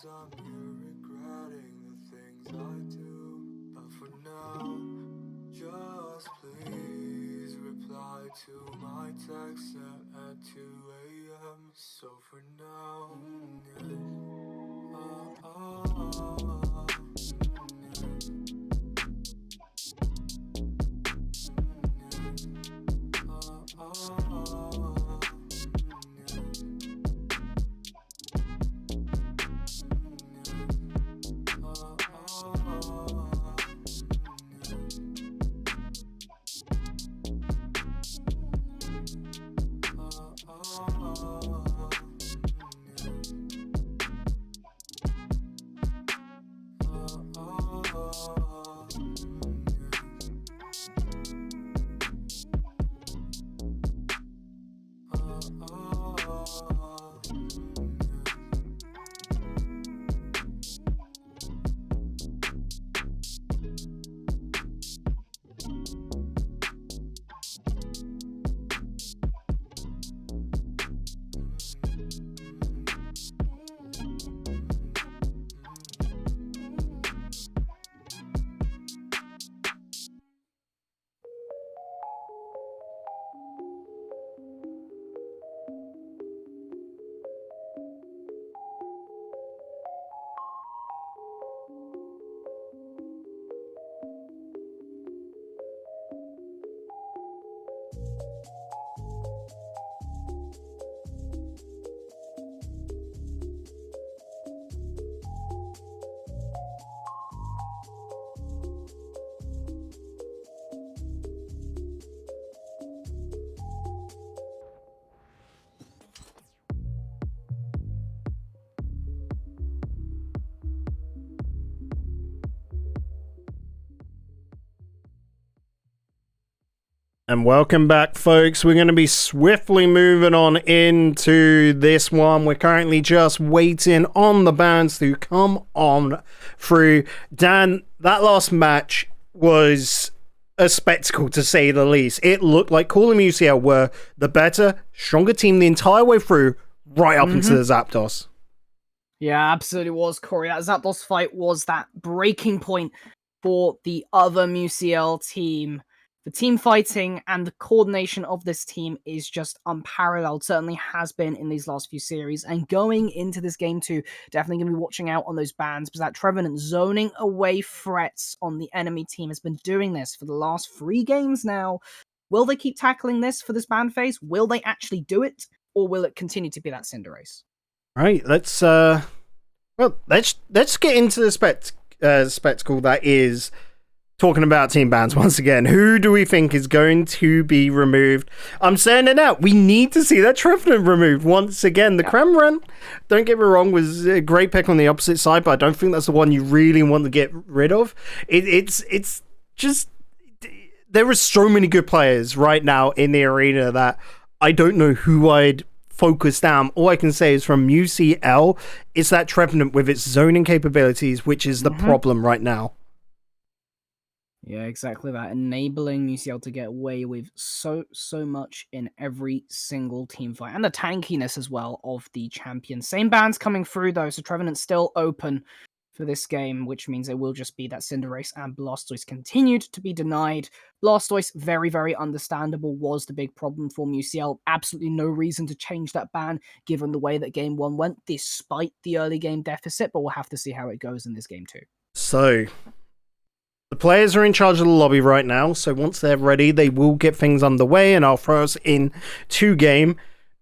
I'm here regretting the things I do. But for now, just please reply to my text at 2 a.m. So for now, And welcome back, folks. We're going to be swiftly moving on into this one. We're currently just waiting on the bands to come on through. Dan, that last match was a spectacle, to say the least. It looked like Call and UCL were the better, stronger team the entire way through, right up into the Zapdos. Yeah, absolutely was, Corey. That Zapdos fight was that breaking point for the other MUCL team. The team fighting and the coordination of this team is just unparalleled. Certainly has been in these last few series. And going into this game too, definitely going to be watching out on those bans, because that Trevenant zoning away threats on the enemy team has been doing this for the last 3 games now. Will they keep tackling this for this ban phase? Will they actually do it? Or will it continue to be that Cinderace? Right, let's get into the spectacle that is talking about team bans once again. Who do we think is going to be removed? I'm saying it now. We need to see that Trevenant removed once again. The Cramorant, don't get me wrong, was a great pick on the opposite side, but I don't think that's the one you really want to get rid of. It's just, there are so many good players right now in the arena that I don't know who I'd focus down. All I can say is from UCL, it's that Trevenant with its zoning capabilities, which is the problem right now. Yeah, exactly that. Enabling UCL to get away with so much in every single team fight. And the tankiness as well of the champion. Same bans coming through though, so Trevenant's still open for this game, which means it will just be that Cinderace and Blastoise continued to be denied. Blastoise, very, very understandable, was the big problem for UCL. Absolutely no reason to change that ban, given the way that Game 1 went, despite the early game deficit, but we'll have to see how it goes in this game too. So, the players are in charge of the lobby right now, so once they're ready, they will get things underway, and I'll throw us in to game.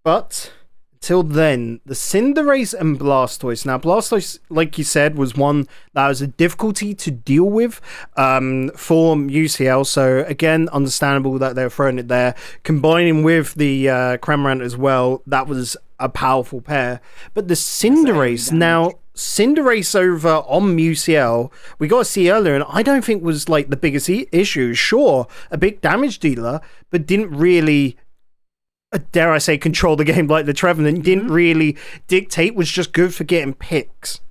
But till then, the Cinderace and Blastoise. Now, Blastoise, like you said, was one that was a difficulty to deal with for UCL. So, again, understandable that they're throwing it there. Combining with the Cramorant as well, that was a powerful pair. But the Cinderace, now, Cinderace over on UCL, we got to see earlier, and I don't think was like the biggest issue. Sure, a big damage dealer, but didn't really, dare I say, control the game like the Trevenant. Didn't really dictate, was just good for getting picks.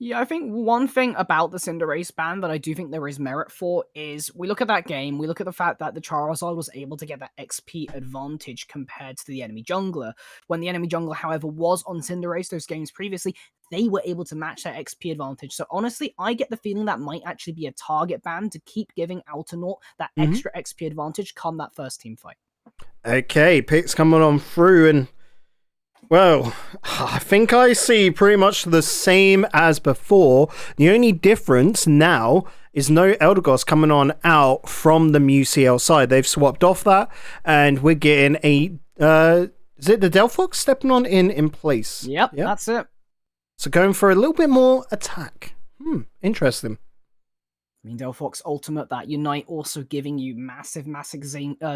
Yeah, I think one thing about the Cinderace ban that I do think there is merit for is we look at that game, we look at the fact that the Charizard was able to get that XP advantage compared to the enemy jungler. When the enemy jungler, however, was on Cinderace those games previously, they were able to match that XP advantage. So honestly, I get the feeling that might actually be a target ban to keep giving Altonaut that extra XP advantage come that first team fight. Okay, picks coming on through, and well, I think I see pretty much the same as before. The only difference now is no Eldegoss coming on out from the MUCL side. They've swapped off that, and we're getting a is it the Delphox stepping on in place? Yep, that's it. So going for a little bit more attack. Interesting. I mean, Delphox Ultimate, that Unite also giving you massive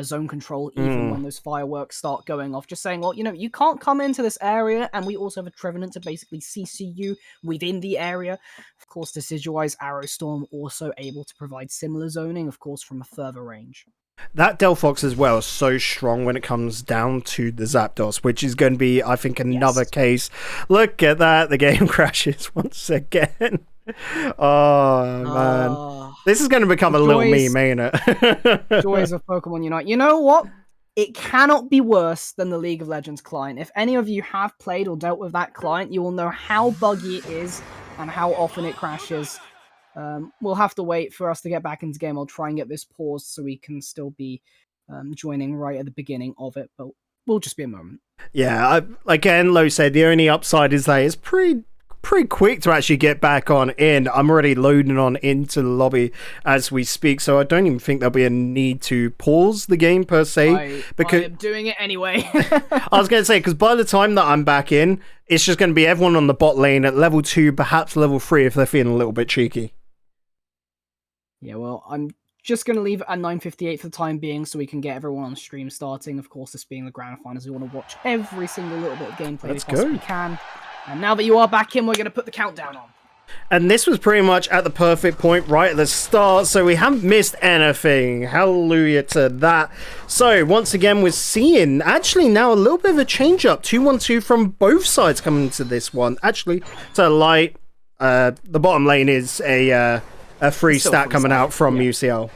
zone control even when those fireworks start going off. Just saying, well, you can't come into this area, and we also have a Trevenant to basically CC you within the area. Of course, Decidueye Arrow Storm also able to provide similar zoning, of course, from a further range. That Delphox as well is so strong when it comes down to the Zapdos, which is going to be, I think, another case. Look at that. The game crashes once again. Oh, man. This is going to become a little meme, ain't it? Joys of Pokemon Unite. You know what? It cannot be worse than the League of Legends client. If any of you have played or dealt with that client, you will know how buggy it is and how often it crashes. We'll have to wait for us to get back into game. I'll try and get this paused so we can still be joining right at the beginning of it, but we'll just be a moment. Yeah, again, Lo said, the only upside is that it's pretty quick to actually get back on in. I'm already loading on into the lobby as we speak, so I don't even think there'll be a need to pause the game per se. Because I'm doing it anyway. I was going to say, because by the time that I'm back in, it's just going to be everyone on the bot lane at level 2, perhaps level 3 if they're feeling a little bit cheeky. Yeah, well, I'm just going to leave it at 9:58 for the time being so we can get everyone on stream starting. Of course, this being the grand finals, we want to watch every single little bit of gameplay we possibly can. And now that you are back in, we're going to put the countdown on. And this was pretty much at the perfect point right at the start, so we haven't missed anything. Hallelujah to that. So, once again, we're seeing actually now a little bit of a change up. 2-1-2 from both sides coming into this one. Actually, to light, the bottom lane is a free stat coming out from UCL.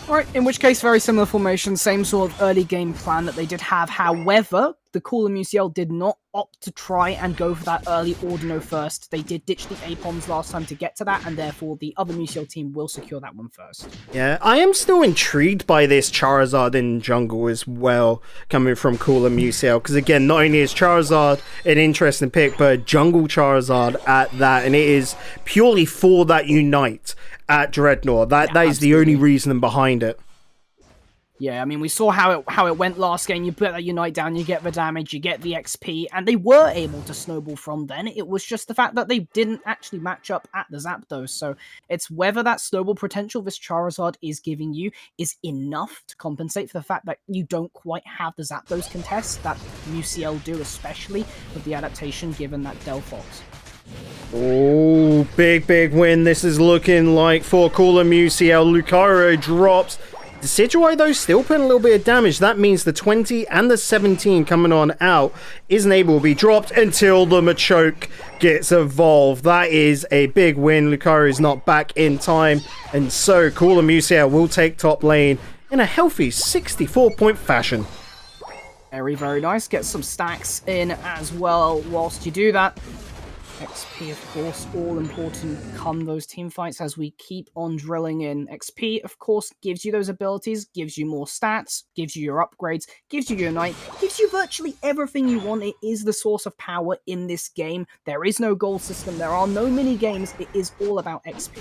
Alright, in which case, very similar formation, same sort of early game plan that they did have. However, the Coolum UCL did not opt to try and go for that early Ordino first. They did ditch the APOMs last time to get to that, and therefore the other UCL team will secure that one first. Yeah, I am still intrigued by this Charizard in jungle as well, coming from Coolum UCL, because again, not only is Charizard an interesting pick, but jungle Charizard at that, and it is purely for that Unite at Dreadnought. That is the only reason behind it. Yeah, I mean, we saw how it went last game. You put that Unite down, you get the damage, you get the XP, and they were able to snowball from then. It was just the fact that they didn't actually match up at the Zapdos. So it's whether that snowball potential this Charizard is giving you is enough to compensate for the fact that you don't quite have the Zapdos contest that UCL do, especially with the adaptation given that Delphox. Oh, big win. This is looking like for Coolum UCL. Lucario drops. Decidueye, though, still putting a little bit of damage. That means the 20 and the 17 coming on out isn't able to be dropped until the Machoke gets evolved. That is a big win. Lucario is not back in time, and so Coolum UCL will take top lane in a healthy 64-point fashion. Very, very nice. Get some stacks in as well whilst you do that. XP, of course, all important come those team fights as we keep on drilling in. XP, of course, gives you those abilities, gives you more stats, gives you your upgrades, gives you your Unite, gives you virtually everything you want. It is the source of power in this game. There is no goal system. There are no mini games. It is all about XP.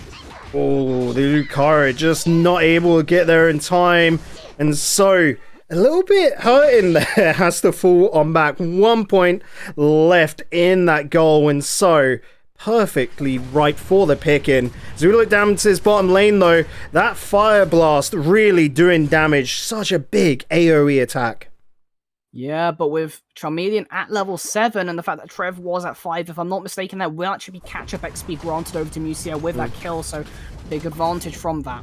Oh, the Lucario just not able to get there in time. And so a little bit hurting there, has to fall on back. 1 point left in that goal, and so perfectly right for the picking. As we look down to his bottom lane, though, that Fire Blast really doing damage. Such a big AoE attack. Yeah, but with Charmeleon at level 7 and the fact that Trev was at 5, if I'm not mistaken, there will actually be catch-up XP granted over to Musia with that kill, so big advantage from that.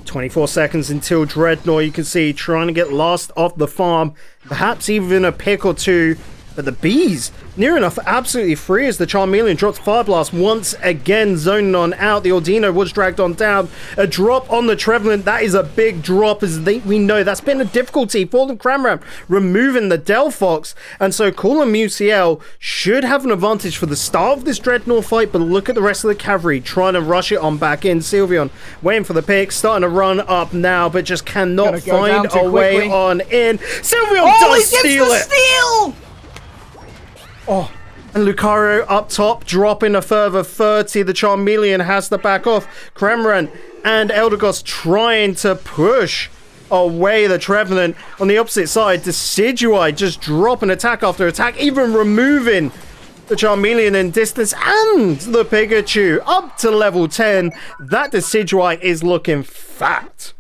24 seconds until Dreadnought, you can see, trying to get last off the farm, perhaps even a pick or two, but the bees near enough absolutely free as the Charmeleon drops Fire Blast once again, zoning on out. The Ordino was dragged on down. A drop on the Trevenant, that is a big drop, as we know that's been a difficulty for the Cramram, removing the Delphox, and so Coolum UCL should have an advantage for the start of this Dreadnought fight, but look at the rest of the cavalry trying to rush it on back in. Sylveon waiting for the pick, starting to run up now, but just cannot find a way on in. Sylveon does steal it! Steal! Oh, and Lucario up top, dropping a further 30. The Charmeleon has to back off. Cramorant and Eldegoss trying to push away the Trevenant. On the opposite side, Decidueye just dropping attack after attack, even removing the Charmeleon in distance, and the Pikachu up to level 10. That Decidueye is looking fat.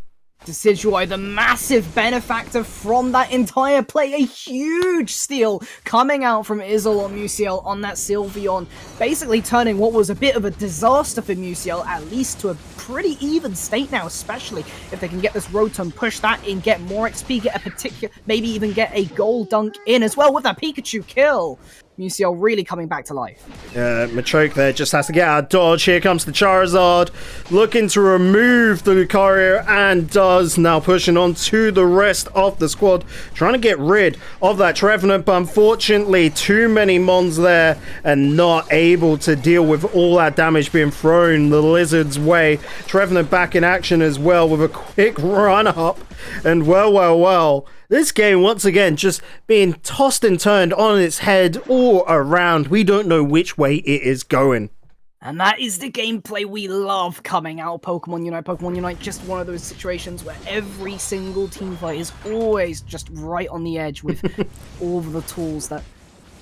Decidueye, the massive benefactor from that entire play. A huge steal coming out from Izzle on Musiel on that Sylveon, basically turning what was a bit of a disaster for Musiel at least to a pretty even state now, especially if they can get this Rotom, push that in, get more XP, get a particular, maybe even get a gold dunk in as well with that Pikachu kill. Musiel really coming back to life. Machoke there just has to get out of dodge. Here comes the Charizard, looking to remove the Lucario, and does, now pushing on to the rest of the squad, trying to get rid of that Trevenant, but unfortunately too many Mons there and not able to deal with all that damage being thrown the Lizard's way. Trevenant back in action as well with a quick run up, and well, this game, once again, just being tossed and turned on its head all around. We don't know which way it is going. And that is the gameplay we love coming out of Pokemon Unite. Pokemon Unite, just one of those situations where every single team fight is always just right on the edge with all of the tools that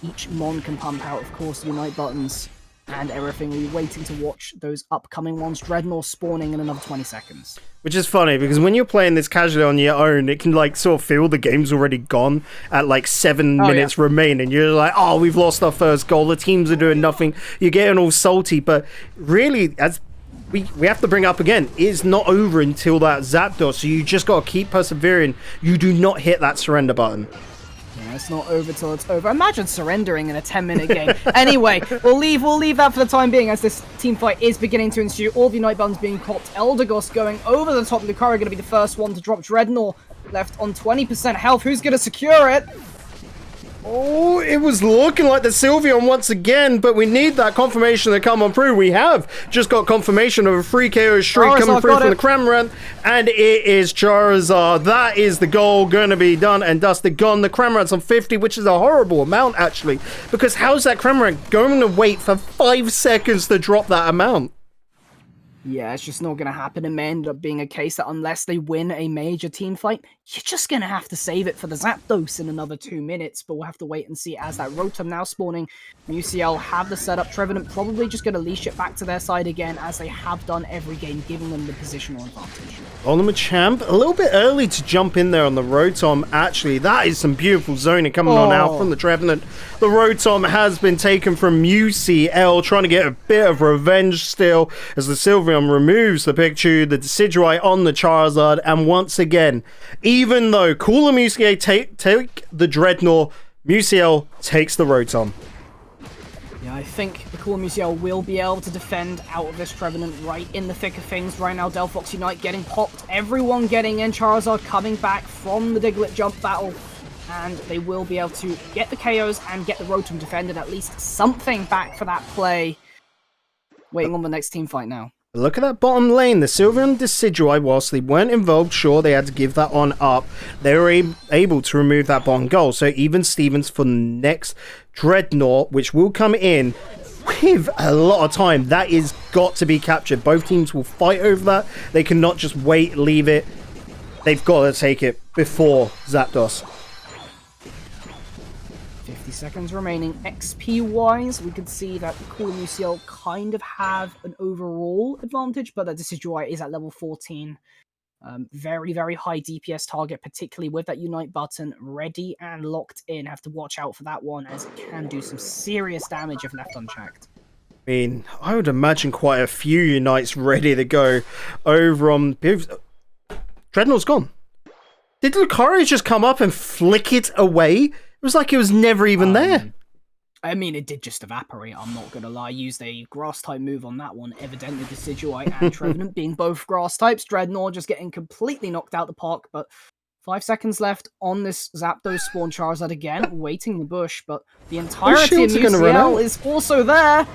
each Mon can pump out. Of course, Unite buttons and everything. We're waiting to watch those upcoming ones. Dreadnought spawning in another 20 seconds. Which is funny, because when you're playing this casually on your own, it can, like, sort of feel the game's already gone at, like, 7 minutes remaining. You're like, oh, we've lost our first goal. The teams are doing nothing. You're getting all salty. But really, as we have to bring up again, it's not over until that Zapdos. So you just got to keep persevering. You do not hit that surrender button. Yeah, it's not over till it's over. Imagine surrendering in a 10-minute game. Anyway, we'll leave that for the time being, as this team fight is beginning to ensue. All the Unite buttons being popped. Eldegoss going over the top. Lucario going to be the first one to drop. Dreadnought left on 20% health. Who's going to secure it? Oh, it was looking like the Sylveon once again, but we need that confirmation to come on through. We have just got confirmation of a free KO streak coming through from the Cramorant, and it is Charizard. That is the goal going to be done and dusted, gone. The Cramorant's on 50, which is a horrible amount, actually, because how's that Cramorant going to wait for 5 seconds to drop that amount? Yeah, it's just not going to happen. It may end up being a case that unless they win a major team fight, you're just going to have to save it for the Zapdos in another 2 minutes. But we'll have to wait and see as that Rotom now spawning. UCL have the setup. Trevenant probably just going to leash it back to their side again, as they have done every game, giving them the positional advantage. Only Champ, a little bit early to jump in there on the Rotom. Actually, that is some beautiful zoning coming on out from the Trevenant. The Rotom has been taken from UCL, trying to get a bit of revenge still, as the Sylveon removes the Pikachu, the Decidueye on the Charizard, and once again, even though Cooler Musiel take the Dreadnought, Musiel takes the Rotom. Yeah, I think the Cooler Musiel will be able to defend out of this Trevenant right in the thick of things right now. Delphox Unite getting popped, everyone getting in, Charizard coming back from the Diglett jump battle, and they will be able to get the KOs and get the Rotom defended, at least something back for that play. Waiting on the next team fight now. Look at that bottom lane. The Sylveon Decidueye, whilst they weren't involved, sure, they had to give that on up. They were able to remove that bottom goal. So even Stevens for the next Dreadnought, which will come in with a lot of time. That is got to be captured. Both teams will fight over that. They cannot just wait, leave it. They've got to take it before Zapdos. 50 seconds remaining. XP-wise, we can see that the Cooler UCL kind of have an overall advantage, but that Decidueye is at level 14. Very, very high DPS target, particularly with that Unite button ready and locked in. Have to watch out for that one, as it can do some serious damage if left unchecked. I mean, I would imagine quite a few Unites ready to go over on... Dreadnought's gone. Did Lucario just come up and flick it away? It was like it was never even there. I mean, it did just evaporate, I'm not going to lie. Used a grass-type move on that one. Evidently, Decidueye and Trevenant being both grass types. Dreadnought just getting completely knocked out the park, but 5 seconds left on this Zapdos spawn. Charizard again, waiting in the bush, but the entirety of UCL is also there.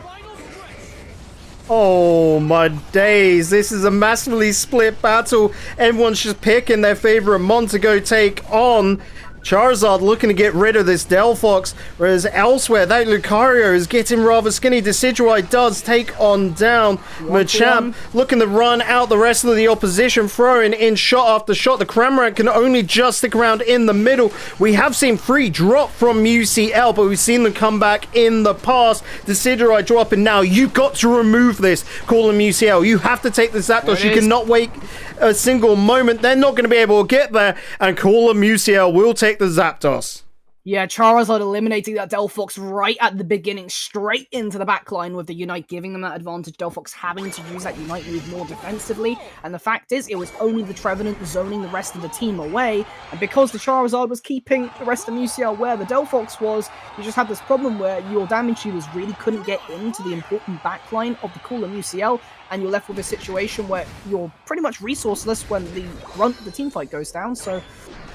Oh my days, this is a massively split battle. Everyone's just picking their favorite mon to go take on. Charizard looking to get rid of this Delphox, whereas elsewhere, that Lucario is getting rather skinny. Decidueye does take on down Machamp, looking to run out the rest of the opposition, throwing in shot after shot. The Cramorant can only just stick around in the middle. We have seen free drop from UCL, but we've seen them come back in the past. Decidueye dropping now. You've got to remove this. Call them UCL. You have to take the Zapdos. You cannot wait a single moment. They're not going to be able to get there, and Call them UCL will take the Zapdos. Yeah, Charizard eliminating that Delphox right at the beginning, straight into the backline with the Unite, giving them that advantage. Delphox having to use that Unite move more defensively, and the fact is, it was only the Trevenant zoning the rest of the team away, and because the Charizard was keeping the rest of UCL where the Delphox was, you just had this problem where your damage dealers really couldn't get into the important backline of the Cooler UCL, and you're left with a situation where you're pretty much resourceless when the brunt of the team fight goes down. So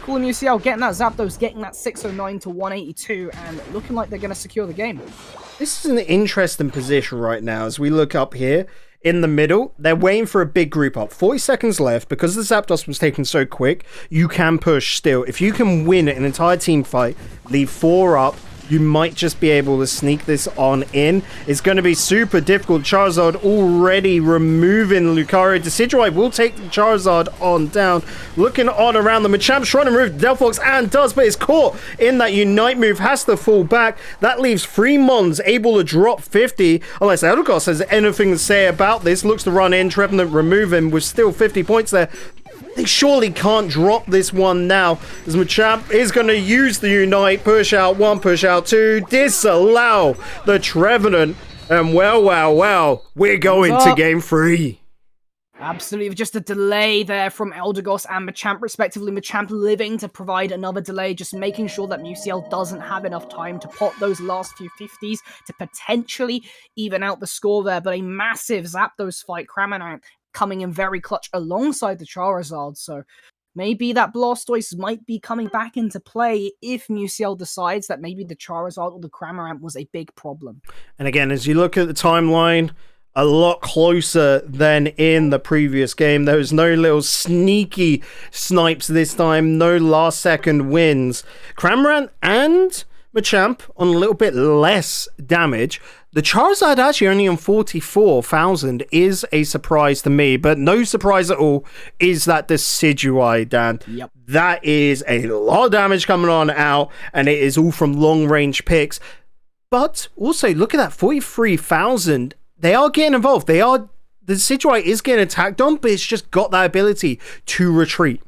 Cooler UCL getting that Zapdos, getting that 609 to 182, and looking like they're going to secure the game. This is an interesting position right now as we look up here in the middle. They're waiting for a big group up. 40 seconds left. Because the Zapdos was taken so quick, you can push still. If you can win an entire team fight, leave 4 up, you might just be able to sneak this on in. It's going to be super difficult. Charizard already removing Lucario. Decidueye will take the Charizard on down. Looking on around the Machamp's trying to move Delphox and does, but it's caught in that Unite move. Has to fall back. That leaves 3 Mons able to drop 50. Unless Eldegoss has anything to say about this. Looks to run in. Trevenant remove him with still 50 points there. They surely can't drop this one now, as Machamp is going to use the Unite. Push out 1, push out 2, disallow the Trevenant. And well, we're going to game 3. Absolutely, just a delay there from Eldegoss and Machamp, respectively. Machamp living to provide another delay, just making sure that Musiel doesn't have enough time to pot those last few 50s to potentially even out the score there. But a massive Zapdos fight, Cramorant coming in very clutch alongside the Charizard, so maybe that Blastoise might be coming back into play if Musiel decides that maybe the Charizard or the Cramorant was a big problem. And again, as you look at the timeline, a lot closer than in the previous game. There was no little sneaky snipes this time, no last second wins. Cramorant and Machamp on a little bit less damage. The Charizard actually only on 44,000 is a surprise to me, but no surprise at all is that Decidueye, Dan. Yep. That is a lot of damage coming on out, and it is all from long-range picks. But also, look at that, 43,000. They are getting involved. The Decidueye is getting attacked on, but it's just got that ability to retreat.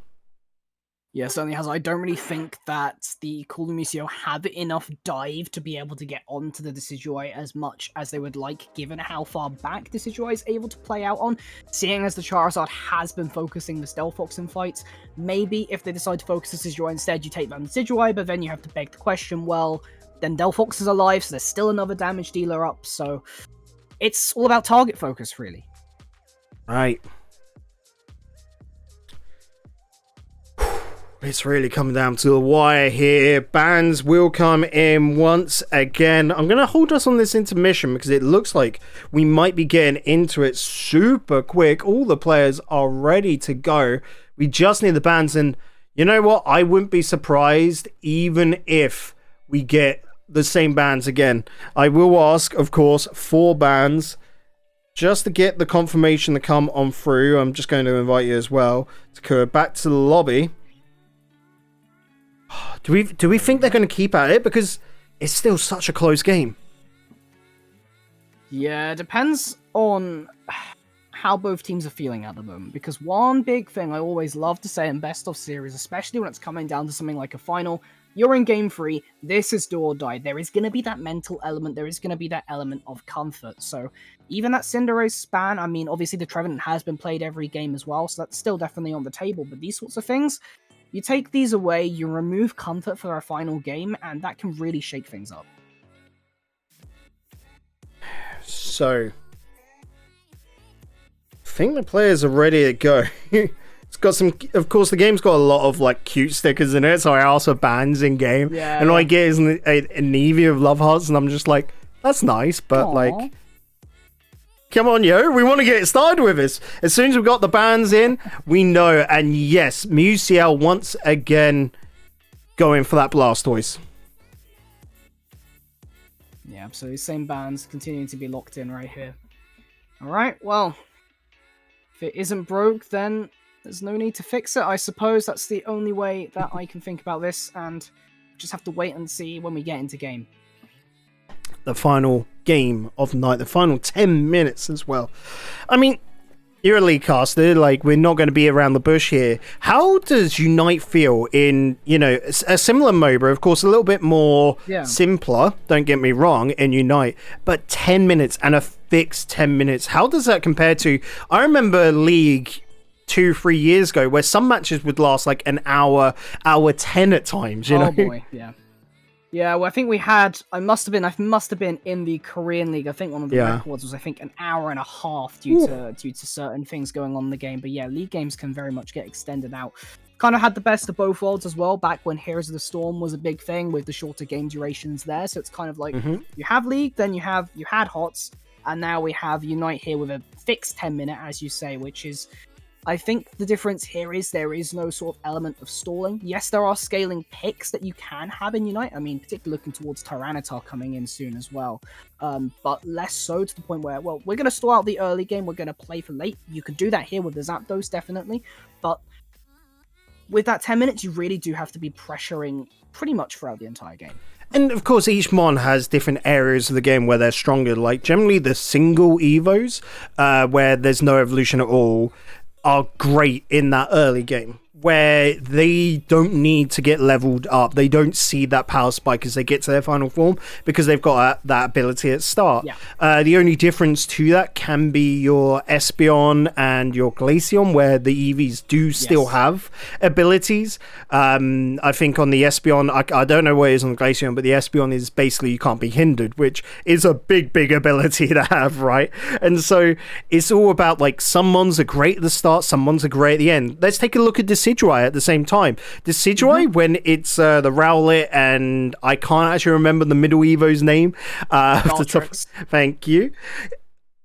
Yeah, certainly has. I don't really think that the Columisio have enough dive to be able to get onto the Decidueye as much as they would like, given how far back Decidueye is able to play out on. Seeing as the Charizard has been focusing the Delphox in fights, maybe if they decide to focus the Decidueye instead, you take down the Decidueye, but then you have to beg the question, well, then Delphox is alive, so there's still another damage dealer up, so it's all about target focus, really. Right. It's really coming down to the wire here. Bans will come in once again. I'm going to hold us on this intermission because it looks like we might be getting into it super quick. All the players are ready to go. We just need the bans. And you know what? I wouldn't be surprised even if we get the same bans again. I will ask, of course, 4 bans just to get the confirmation to come on through. I'm just going to invite you as well to go back to the lobby. Do we think they're going to keep at it? Because it's still such a close game. Yeah, it depends on how both teams are feeling at the moment. Because one big thing I always love to say in best of series, especially when it's coming down to something like a final, you're in game 3, this is do or die. There is going to be that mental element, there is going to be that element of comfort. So even that Cinderace span, I mean, obviously the Trevenant has been played every game as well, so that's still definitely on the table. But these sorts of things, you take these away, you remove comfort for our final game, and that can really shake things up. So, I think the players are ready to go. It's got some, of course, the game's got a lot of like cute stickers in it, so I ask for bans in game. Yeah. And all I get is an Eevee of love hearts, and I'm just like, that's nice, but Aww. like, come on, yo, we want to get it started with this. As soon as we've got the bans in, we know. And yes, Musiel once again going for that Blastoise. Yeah, absolutely. Same bans continuing to be locked in right here. Alright, well, if it isn't broke, then there's no need to fix it. I suppose that's the only way that I can think about this, and just have to wait and see when we get into game. The final game of the night, the final 10 minutes as well. I mean, you're a league caster, like, we're not going to be around the bush here. How does Unite feel in, you know, a similar MOBA, of course, a little bit more simpler, don't get me wrong, in Unite, but 10 minutes and a fixed 10 minutes. How does that compare to, I remember League 2-3 years ago, where some matches would last like an hour 10 at times, you know? Oh boy, yeah. Yeah, well, I think we had, I must have been in the Korean League. I think one of the records was, I think, an hour and a half due to certain things going on in the game. But yeah, League games can very much get extended out. Kind of had the best of both worlds as well, back when Heroes of the Storm was a big thing with the shorter game durations there. So it's kind of like, you have League, then you had HOTS, and now we have Unite here with a fixed 10-minute, as you say, which is I think the difference here is there is no sort of element of stalling. Yes, there are scaling picks that you can have in Unite. I mean, particularly looking towards Tyranitar coming in soon as well. But less so to the point where, well, we're going to stall out the early game, we're going to play for late. You could do that here with the Zapdos, definitely. But with that 10 minutes, you really do have to be pressuring pretty much throughout the entire game. And of course, each mon has different areas of the game where they're stronger. Like generally the single Evos, where there's no evolution at all, are great in that early game, where they don't need to get leveled up. They don't see that power spike as they get to their final form because they've got that ability at start. Yeah. The only difference to that can be your Espeon and your Glaceon, where the Eevees do still have abilities. I think on the Espeon, I don't know what it is on the Glaceon, but the Espeon is basically you can't be hindered, which is a big ability to have, right? And so it's all about, like, some mons are great at the start, some mons are great at the end. Let's take a look at Decidueye at the same time. Decidueye, when it's the Rowlet, and I can't actually remember the middle Evo's name. Thank you.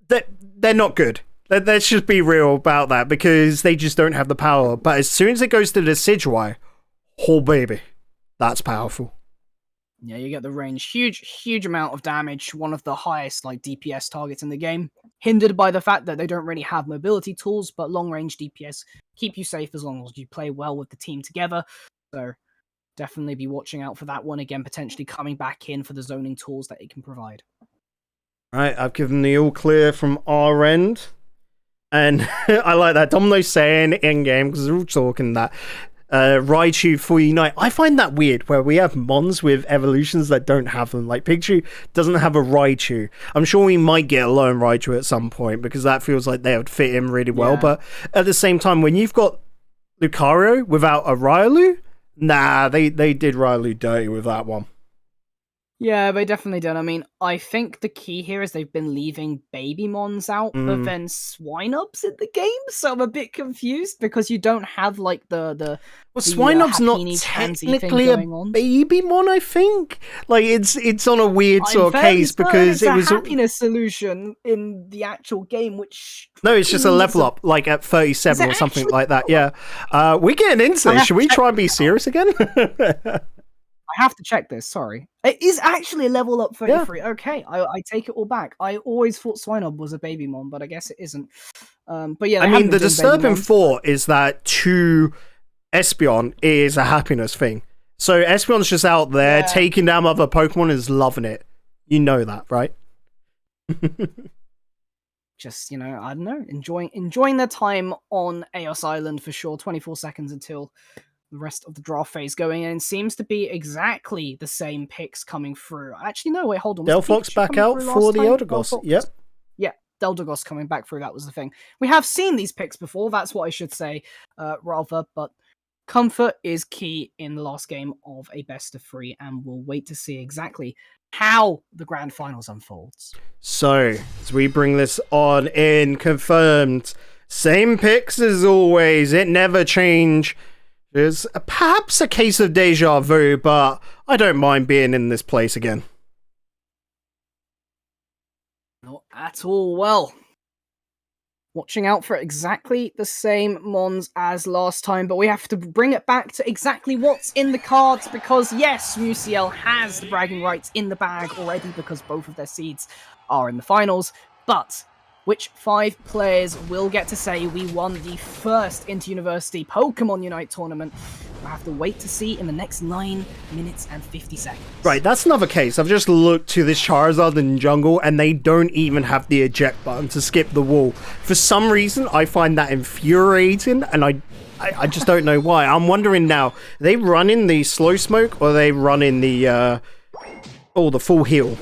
They're not good. Let's just be real about that, because they just don't have the power. But as soon as it goes to Decidueye, oh baby, that's powerful. Yeah, you get the range. Huge amount of damage. One of the highest like DPS targets in the game. Hindered by the fact that they don't really have mobility tools, but long range DPS keep you safe as long as you play well with the team together. So definitely be watching out for that one again, potentially coming back in for the zoning tools that it can provide. Right, I've given the all clear from our end. And I like that. Domino's saying in-game, because they're all talking that Raichu for Unite. I find that weird, where we have mons with evolutions that don't have them. Like, Pikachu doesn't have a Raichu. I'm sure we might get a lone Raichu at some point, because that feels like they would fit in really well. Yeah. But at the same time, when you've got Lucario without a Riolu, nah, they did Riolu dirty with that one. Yeah, they definitely did. I mean, I think the key here is they've been leaving baby mons out, but then Swinub's in the game, so I'm a bit confused because you don't have like the Swinub's not Happiny Tansy thing technically a going on. baby mon, I think. Like, it's on a weird I'm sort of fairly case certain because it's it a was happiness solution in the actual game, which no, it's just a level up, like at 37 or something like that. Yeah, we're getting into this. Should we try and be serious again? I have to check this, sorry. It is actually a level up 33. Yeah. Okay, I take it all back. I always thought Swinub was a baby mon, but I guess it isn't. But yeah, I mean, the disturbing thought is that to Espeon is a happiness thing. So Espeon's just out there taking down other Pokemon and is loving it. You know that, right? Just, I don't know, enjoying their time on Eos Island for sure. 24 seconds until the rest of the draft phase going in. Seems to be exactly the same picks coming through. Actually, no, wait, hold on. Delphox back out for the Eldegoss. Yep. Yeah, Eldegoss coming back through. That was the thing. We have seen these picks before. That's what I should say, rather. But comfort is key in the last game of a best of 3, and we'll wait to see exactly how the grand finals unfolds. So, as we bring this on in, confirmed, same picks as always. It never change. It's perhaps a case of deja vu, but I don't mind being in this place again. Not at all. Well, watching out for exactly the same mons as last time, but we have to bring it back to exactly what's in the cards, because yes, MUCL has the bragging rights in the bag already because both of their seeds are in the finals, but which 5 players will get to say we won the first inter-university Pokemon Unite tournament? We'll have to wait to see in the next 9 minutes and 50 seconds. Right, that's another case. I've just looked to this Charizard in Jungle, and they don't even have the eject button to skip the wall. For some reason, I find that infuriating, and I just don't know why. I'm wondering now, are they running the slow smoke, or are they running the full heal?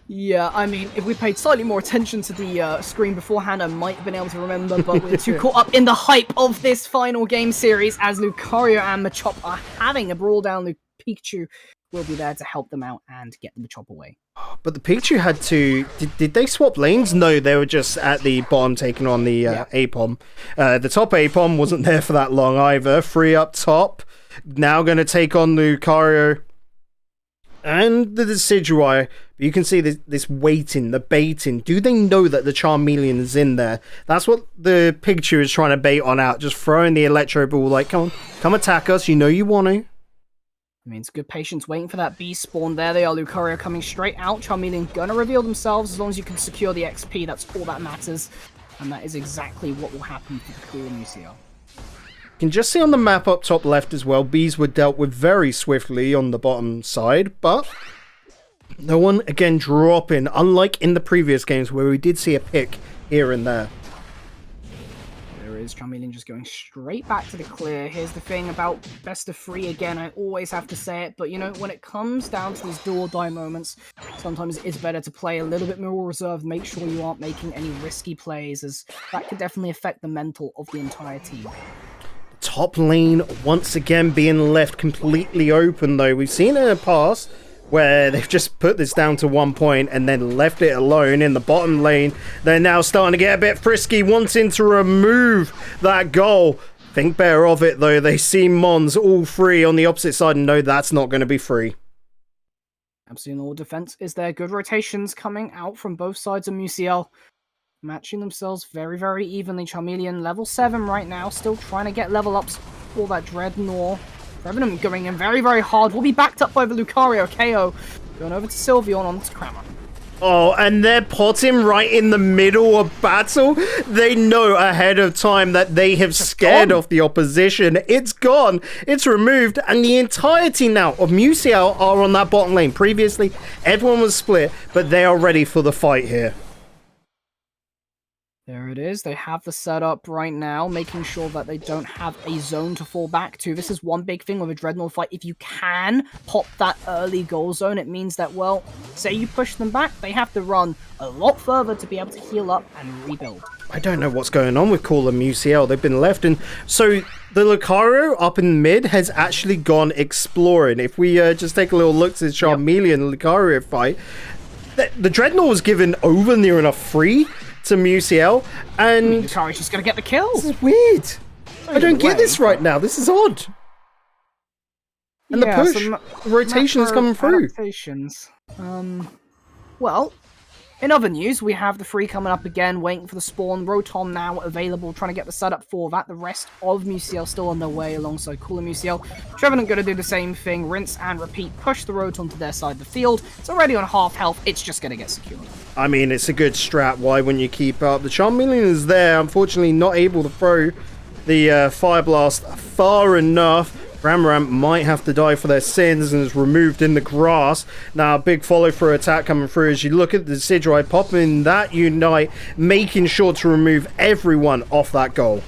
Yeah, I mean, if we paid slightly more attention to the screen beforehand, I might have been able to remember, but we're too caught up in the hype of this final game series as Lucario and Machop are having a brawl down. Pikachu will be there to help them out and get the Machop away. But the Pikachu had to... Did they swap lanes? No, they were just at the bottom taking on the Apom. The top Apom wasn't there for that long either. 3 up top. Now going to take on Lucario and the Decidueye, You can see this waiting, the baiting. Do they know that the Charmeleon is in there? That's what the picture is trying to bait on out. Just throwing the Electro Ball like, come on, come attack us. You know you want to. I mean, it's good patience waiting for that beast spawn. There they are, Lucario coming straight out. Charmeleon gonna reveal themselves. As long as you can secure the XP, that's all that matters. And that is exactly what will happen for the cool UCL. You can just see on the map up top left as well, bees were dealt with very swiftly on the bottom side, but no one again dropping, unlike in the previous games where we did see a pick here and there. There is Charmeleon just going straight back to the clear. Here's the thing about best of 3 again, I always have to say it, but you know, when it comes down to these do or die moments, sometimes it's better to play a little bit more reserved, make sure you aren't making any risky plays, as that could definitely affect the mental of the entire team. Top lane once again being left completely open though. We've seen in the past where they've just put this down to 1 point and then left it alone in the bottom lane. They're now starting to get a bit frisky, wanting to remove that goal. Think better of it though. They see Mons all free on the opposite side and know that's not going to be free. Absolutely no defense is there. Good rotations coming out from both sides of MUCL. Matching themselves very, very evenly. Charmeleon level 7 right now, still trying to get level ups for that Dreadnought. Revenant going in very, very hard. Will be backed up by the Lucario. KO going over to Sylveon on to Kramer. Oh, and they're potting right in the middle of battle. They know ahead of time that they have scared off the opposition. It's gone. It's removed. And the entirety now of MUCL are on that bottom lane. Previously, everyone was split, but they are ready for the fight here. There it is. They have the setup right now, making sure that they don't have a zone to fall back to. This is one big thing with a Dreadnought fight. If you can pop that early goal zone, it means that, well, say you push them back, they have to run a lot further to be able to heal up and rebuild. I don't know what's going on with Call and MUCL. They've been left, and so the Lucario up in mid has actually gone exploring. If we just take a little look to the Charmeleon Lucario fight, the Dreadnought was given over near enough free to MUCL, and Lucario's just gonna get the kill. This is weird. I don't get this right now. This is odd. And the push rotations coming through. Adaptations. Well, in other news, we have the 3 coming up again, waiting for the spawn. Rotom now available, trying to get the setup for that. The rest of MUCL still on their way alongside Cooler MUCL. Trevenant going to do the same thing, rinse and repeat, push the Rotom to their side of the field. It's already on half health, it's just going to get secured. I mean, it's a good strat. Why wouldn't you keep up? The Charmeleon is there, unfortunately not able to throw the Fire Blast far enough. Ramram might have to die for their sins and is removed in the grass. Now, a big follow-through attack coming through as you look at the Decidueye popping that Unite, making sure to remove everyone off that goal.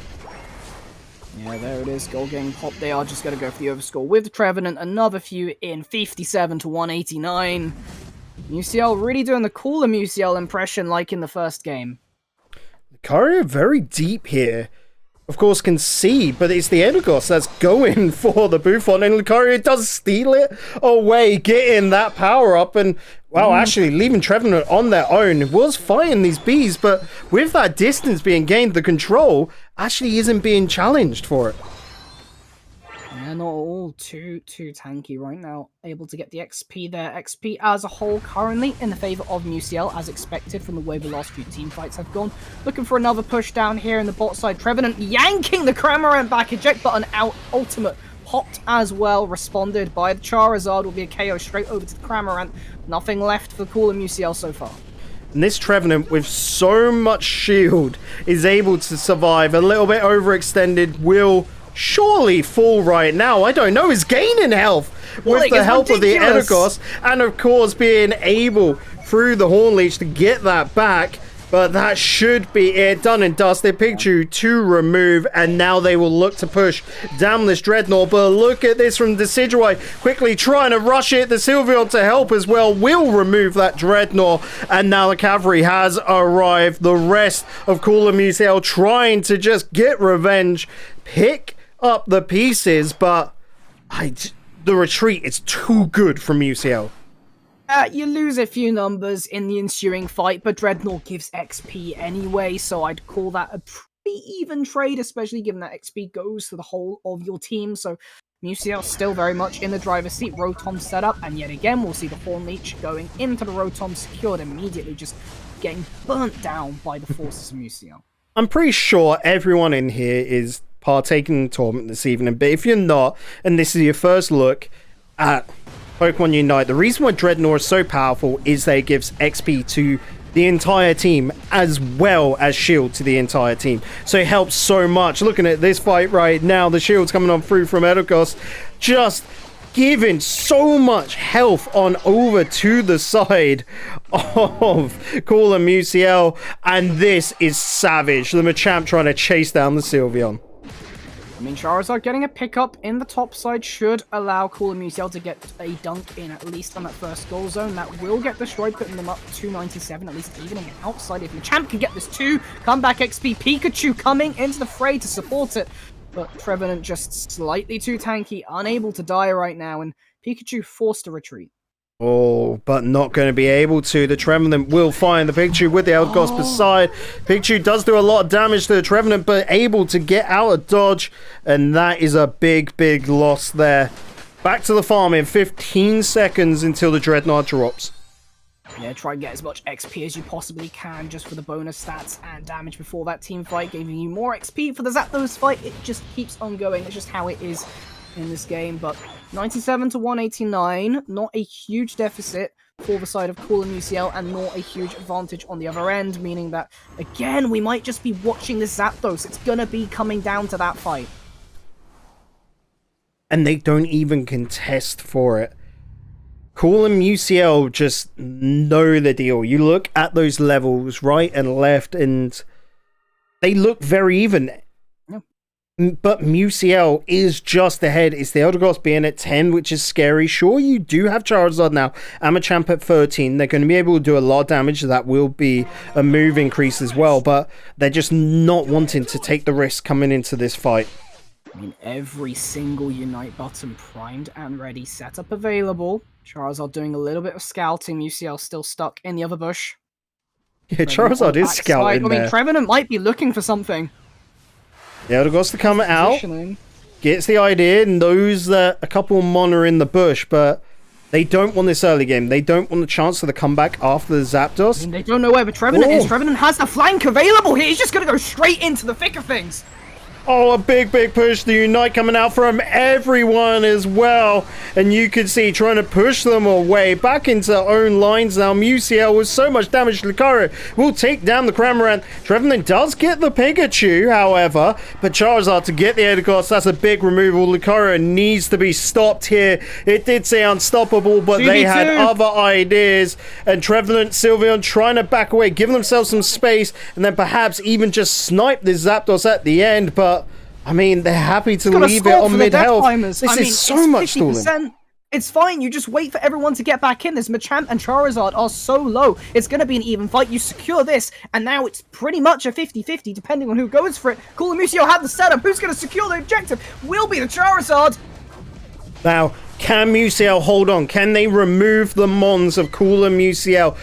Yeah, there it is. Goal getting popped. They are just going to go for the overscore with the Trevenant. Another few in 57 to 189. MUCL really doing the cooler MUCL impression like in the first game. Lucario very deep here. Of course, can see, but it's the Elagos that's going for the Buffon, and Lucario does steal it away, getting that power up, and, well, actually, leaving Trevenant on their own. Was fighting these bees, but with that distance being gained, the control actually isn't being challenged for it. Yeah, not all too tanky right now. Able to get the XP there. XP as a whole currently in the favour of MUCL, as expected from the way the last few team fights have gone. Looking for another push down here in the bot side. Trevenant yanking the Cramorant back. Eject button out. Ultimate popped as well. Responded by the Charizard. Will be a KO straight over to the Cramorant. Nothing left for Cooler MUCL so far. And this Trevenant, with so much shield, is able to survive. A little bit overextended, will surely fall right now. I don't know. He's gaining health with the help of the Elagos, and of course being able through the Horn Leech to get that back. But that should be it. Done and dusted. Pikachu to remove, and now they will look to push down this Dreadnought. But look at this from Decidueye, quickly trying to rush it. The Sylveon to help as well will remove that Dreadnought, and now the cavalry has arrived. The rest of Cooler MUCL trying to just get revenge, pick up the pieces, but the retreat is too good from MUCL. You lose a few numbers in the ensuing fight, but Dreadnought gives XP anyway, so I'd call that a pretty even trade, especially given that XP goes to the whole of your team. So Musiel still very much in the driver's seat. Rotom set up, and yet again we'll see the Horn Leech going into the Rotom, secured immediately, just getting burnt down by the forces of Musiel. I'm pretty sure everyone in here is partaking in the tournament this evening, but if you're not, and this is your first look at Pokemon Unite, the reason why Dreadnought is so powerful is that it gives XP to the entire team as well as shield to the entire team. So it helps so much. Looking at this fight right now, the shield's coming on through from Edokos, just giving so much health on over to the side of Cool and Musiel, and this is savage. The Machamp trying to chase down the Sylveon. I mean, Charizard getting a pickup in the top side should allow Cool and Musiel to get a dunk in at least on that first goal zone. That will get destroyed, putting them up to 97, at least evening outside. If Machamp can get this too, comeback XP, Pikachu coming into the fray to support it. But Trevenant just slightly too tanky, unable to die right now, and Pikachu forced to retreat. Oh, but not going to be able to. The Trevenant will find the Pikachu with the Eldegoss beside. Pikachu does do a lot of damage to the Trevenant, but able to get out of dodge, and that is a big, big loss there. Back to the farm in 15 seconds until the Dreadnought drops. Yeah, try and get as much XP as you possibly can just for the bonus stats and damage before that team fight, giving you more XP for the Zapdos fight. It just keeps on going. It's just how it is in this game, but 97 to 189, not a huge deficit for the side of Cool and UCL, and not a huge advantage on the other end, meaning that, again, we might just be watching this Zapdos. It's gonna be coming down to that fight. And they don't even contest for it. Cool and UCL just know the deal. You look at those levels right and left, and they look very even. But Musiel is just ahead. It's the Eldegoss being at 10, which is scary. Sure, you do have Charizard now. Machamp at 13. They're going to be able to do a lot of damage. That will be a move increase as well. But they're just not wanting to take the risk coming into this fight. I mean, every single Unite button primed and ready. Setup available. Charizard doing a little bit of scouting. UCL still stuck in the other bush. Yeah, Charizard is scouting there. I mean, Trevenant might be looking for something. The Eldegoss to come out, gets the idea, knows that a couple of Mon are in the bush, but they don't want this early game. They don't want the chance for the comeback after the Zapdos. I mean, they don't know where the Trevenant is. Trevenant has the flank available here. He's just going to go straight into the thick of things. Oh, a big, big push. The Unite coming out from everyone as well. And you can see trying to push them away back into their own lines now. Musiel with so much damage. Lucario will take down the Cramorant. Trevenant does get the Pikachu, however. But Charizard to get the Eldegoss, that's a big removal. Lucario needs to be stopped here. It did say unstoppable, but they had other ideas. And Trevenant, Sylveon trying to back away, giving themselves some space. And then perhaps even just snipe this Zapdos at the end. But I mean, they're happy to leave it on mid-health. This is so much stalling. It's fine, you just wait for everyone to get back in. This Machamp and Charizard are so low. It's going to be an even fight. You secure this, and now it's pretty much a 50-50, depending on who goes for it. Cool and Musiel have the setup. Who's going to secure the objective? Will be the Charizard. Now, can Musiel hold on? Can they remove the Mons of Cool and Musiel?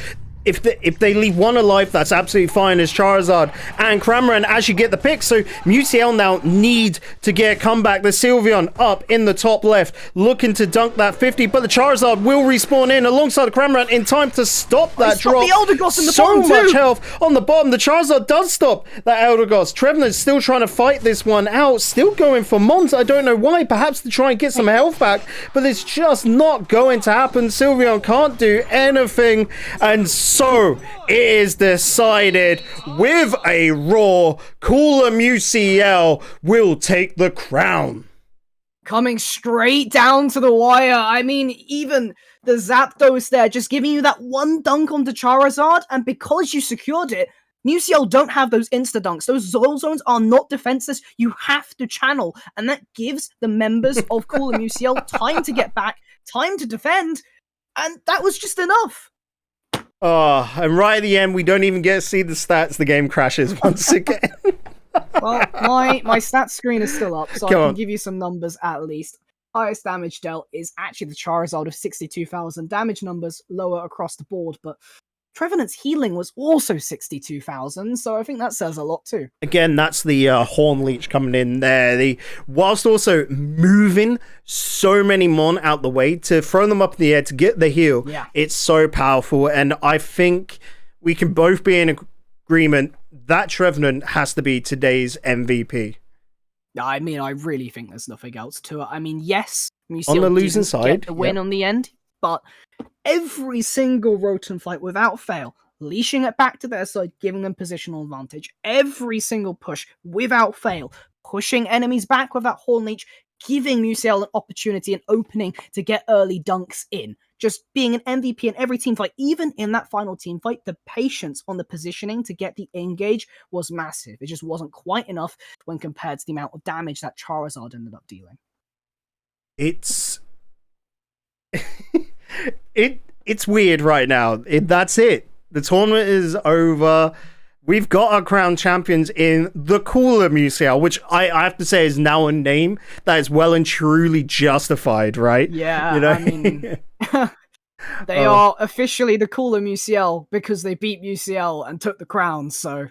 If they leave one alive, that's absolutely fine as Charizard and Cramorant as you get the pick. So Musiel now need to get a comeback. The Sylveon up in the top left, looking to dunk that 50, but the Charizard will respawn in alongside the Cramorant in time to stop that drop. The Eldegoss in the so bottom much too. health on the bottom. The Charizard does stop that Eldegoss. Trevenant's still trying to fight this one out, still going for Mons. I don't know why, perhaps to try and get some health back, but it's just not going to happen. Sylveon can't do anything, and so it is decided with a roar. Cooler Musiel will take the crown. Coming straight down to the wire. I mean, even the Zapdos there, just giving you that one dunk onto Charizard, and because you secured it, Musiel don't have those insta-dunks. Those Zoil Zones are not defenseless. You have to channel, and that gives the members of Cool and Musiel time to get back, time to defend, and that was just enough. Oh, and right at the end, we don't even get to see the stats. The game crashes once again. Well, my stats screen is still up, so I can give you some numbers at least. Highest damage dealt is actually the Charizard of 62,000 damage numbers, lower across the board, but Trevenant's healing was also 62,000, so I think that says a lot too. Again, that's the Horn Leech coming in there. Whilst also moving so many Mon out the way to throw them up in the air to get the heal. Yeah. It's so powerful, and I think we can both be in agreement that Trevenant has to be today's MVP. I mean, I really think there's nothing else to it. I mean, yes, On the losing didn't side, get the win on the end, but every single Rotom fight without fail, leashing it back to their side, giving them positional advantage. Every single push without fail, pushing enemies back with that Horn Leech, giving Musiel an opportunity and opening to get early dunks in. Just being an MVP in every team fight, even in that final team fight, the patience on the positioning to get the engage was massive. It just wasn't quite enough when compared to the amount of damage that Charizard ended up dealing. It's it's weird right now. That's it. The tournament is over. We've got our crown champions in the cooler Musial, which I have to say is now a name that is well and truly justified, right? Yeah, you know? I mean, they are officially the cooler Musiel because they beat Musiel and took the crown, so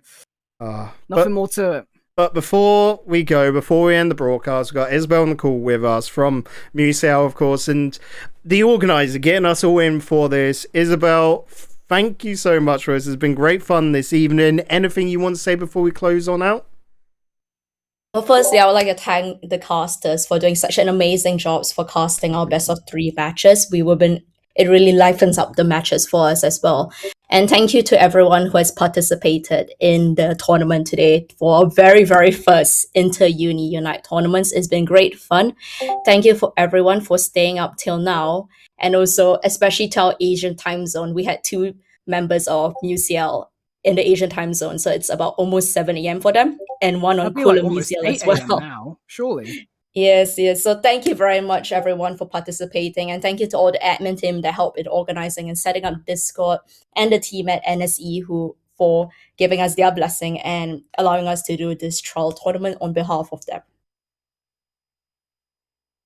nothing more to it. But before we end the broadcast, we've got Isabel on the call with us from Musial, of course, and the organizer getting us all in for this. Isabel, thank you so much for this. It's been great fun this evening. Anything you want to say before we close on out? Well, firstly, I would like to thank the casters for doing such an amazing job for casting our best of 3 matches. It really livens up the matches for us as well. And thank you to everyone who has participated in the tournament today for our very, very first Inter-Uni Unite tournaments. It's been great fun. Thank you for everyone for staying up till now. And also, especially to our Asian time zone, we had 2 members of MUCL in the Asian time zone. So it's about almost 7 a.m. for them. And one on Cooler MUCL as well. Now, surely. Yes. So thank you very much, everyone, for participating. And thank you to all the admin team that helped in organizing and setting up Discord, and the team at NSE for giving us their blessing and allowing us to do this trial tournament on behalf of them.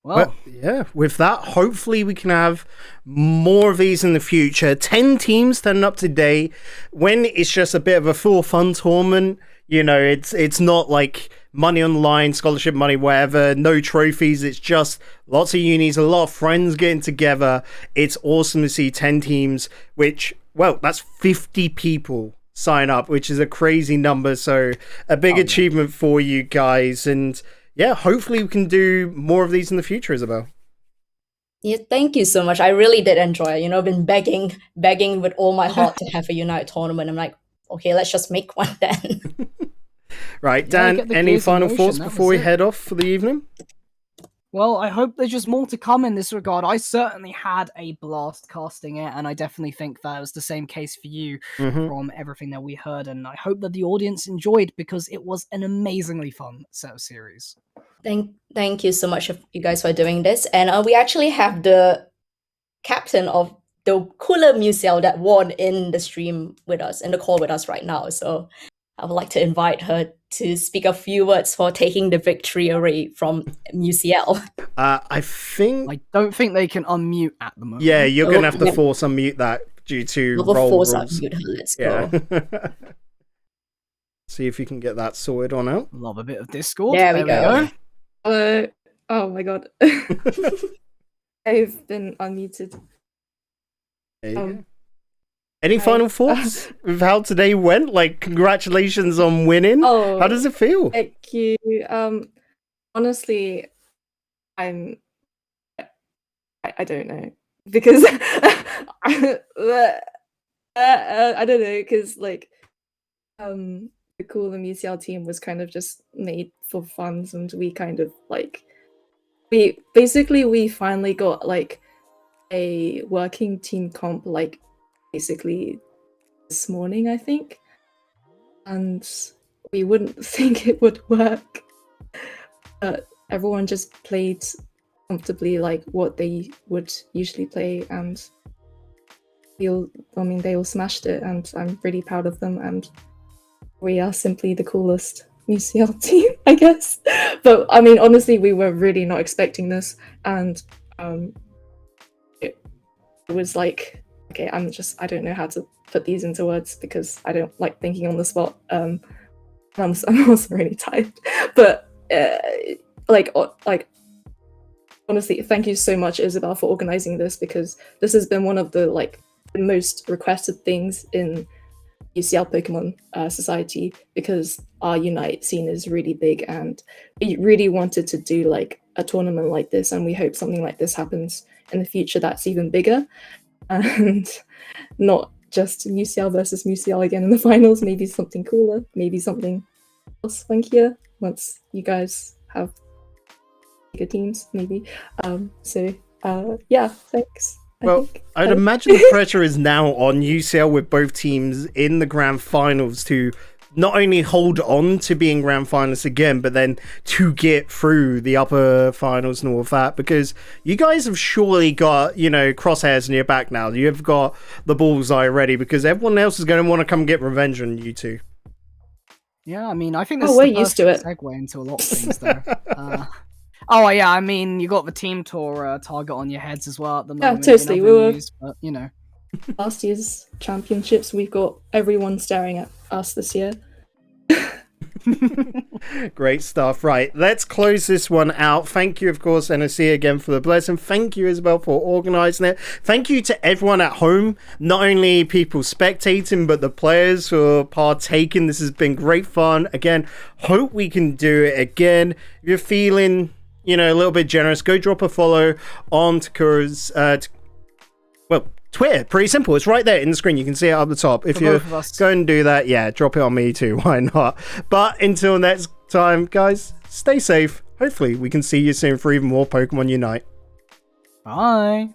Well, yeah, with that, hopefully we can have more of these in the future. 10 teams turning up today when it's just a bit of a full fun tournament. You know, it's not like money on the line, scholarship money, whatever, no trophies. It's just lots of unis, a lot of friends getting together. It's awesome to see 10 teams, which, well, that's 50 people sign up, which is a crazy number. So a big achievement for you guys. And yeah, hopefully we can do more of these in the future, Isabel. Yeah, thank you so much. I really did enjoy it. You know, I've been begging with all my heart to have a Unite tournament. I'm like, okay, let's just make one then. Right, Dan, any final thoughts before we head off for the evening? Well, I hope there's just more to come in this regard. I certainly had a blast casting it, and I definitely think that was the same case for you from everything that we heard, and I hope that the audience enjoyed, because it was an amazingly fun set of series. Thank you so much, you guys, for doing this. And we actually have the captain of the cooler MUCL that won in the stream with us, in the call with us right now. So I would like to invite her to speak a few words for taking the victory away from MUCL. I don't think they can unmute at the moment. Yeah, you're going to have to force unmute that due to role rules. Unmute her. Let's go. Yeah. See if you can get that sorted on out. Love a bit of Discord. There we go. Oh my god. I've been unmuted. Any final thoughts with how today went? Like, congratulations on winning. How does it feel? Thank you. Honestly, I don't know, because I don't know, because like the cool MUCL team was kind of just made for funds, and we kind of like we finally got like a working team comp like basically this morning, I think, and we wouldn't think it would work, but everyone just played comfortably like what they would usually play, and they all smashed it, and I'm really proud of them, and we are simply the coolest MUCL team, I guess. But I mean, honestly, we were really not expecting this, and it was like okay, I don't know how to put these into words because I don't like thinking on the spot. I'm also really tired, but like honestly, thank you so much, Isabel, for organizing this, because this has been one of the most requested things in UCL Pokemon Society, because our Unite scene is really big, and we really wanted to do like a tournament like this, and we hope something like this happens in the future that's even bigger, and not just UCL versus MUCL again in the finals. Maybe something cooler, maybe something else funkier once you guys have bigger teams, maybe. Yeah, thanks. Well, I'd imagine the pressure is now on UCL with both teams in the grand finals to not only hold on to being grand finalists again, but then to get through the upper finals and all of that, because you guys have surely got, crosshairs in your back now. You've got the bullseye ready, because everyone else is going to want to come get revenge on you two. Yeah, I mean, I think this we're is the used to it. segue into a lot of things, though. Oh yeah, I mean, you got the team tour target on your heads as well at the moment. Totally. We were but last year's championships. We've got everyone staring at us this year. Great stuff. Right, let's close this one out. Thank you, of course, NOC, again for the blessing. Thank you, Isabel, for organising it. Thank you to everyone at home, not only people spectating, but the players for partaking. This has been great fun. Again, hope we can do it again. If you're feeling a little bit generous, go drop a follow on Takura's Twitter. Pretty simple. It's right there in the screen. You can see it up the top. If you're going to do that, yeah, drop it on me too. Why not? But until next time, guys, stay safe. Hopefully we can see you soon for even more Pokemon Unite. Bye.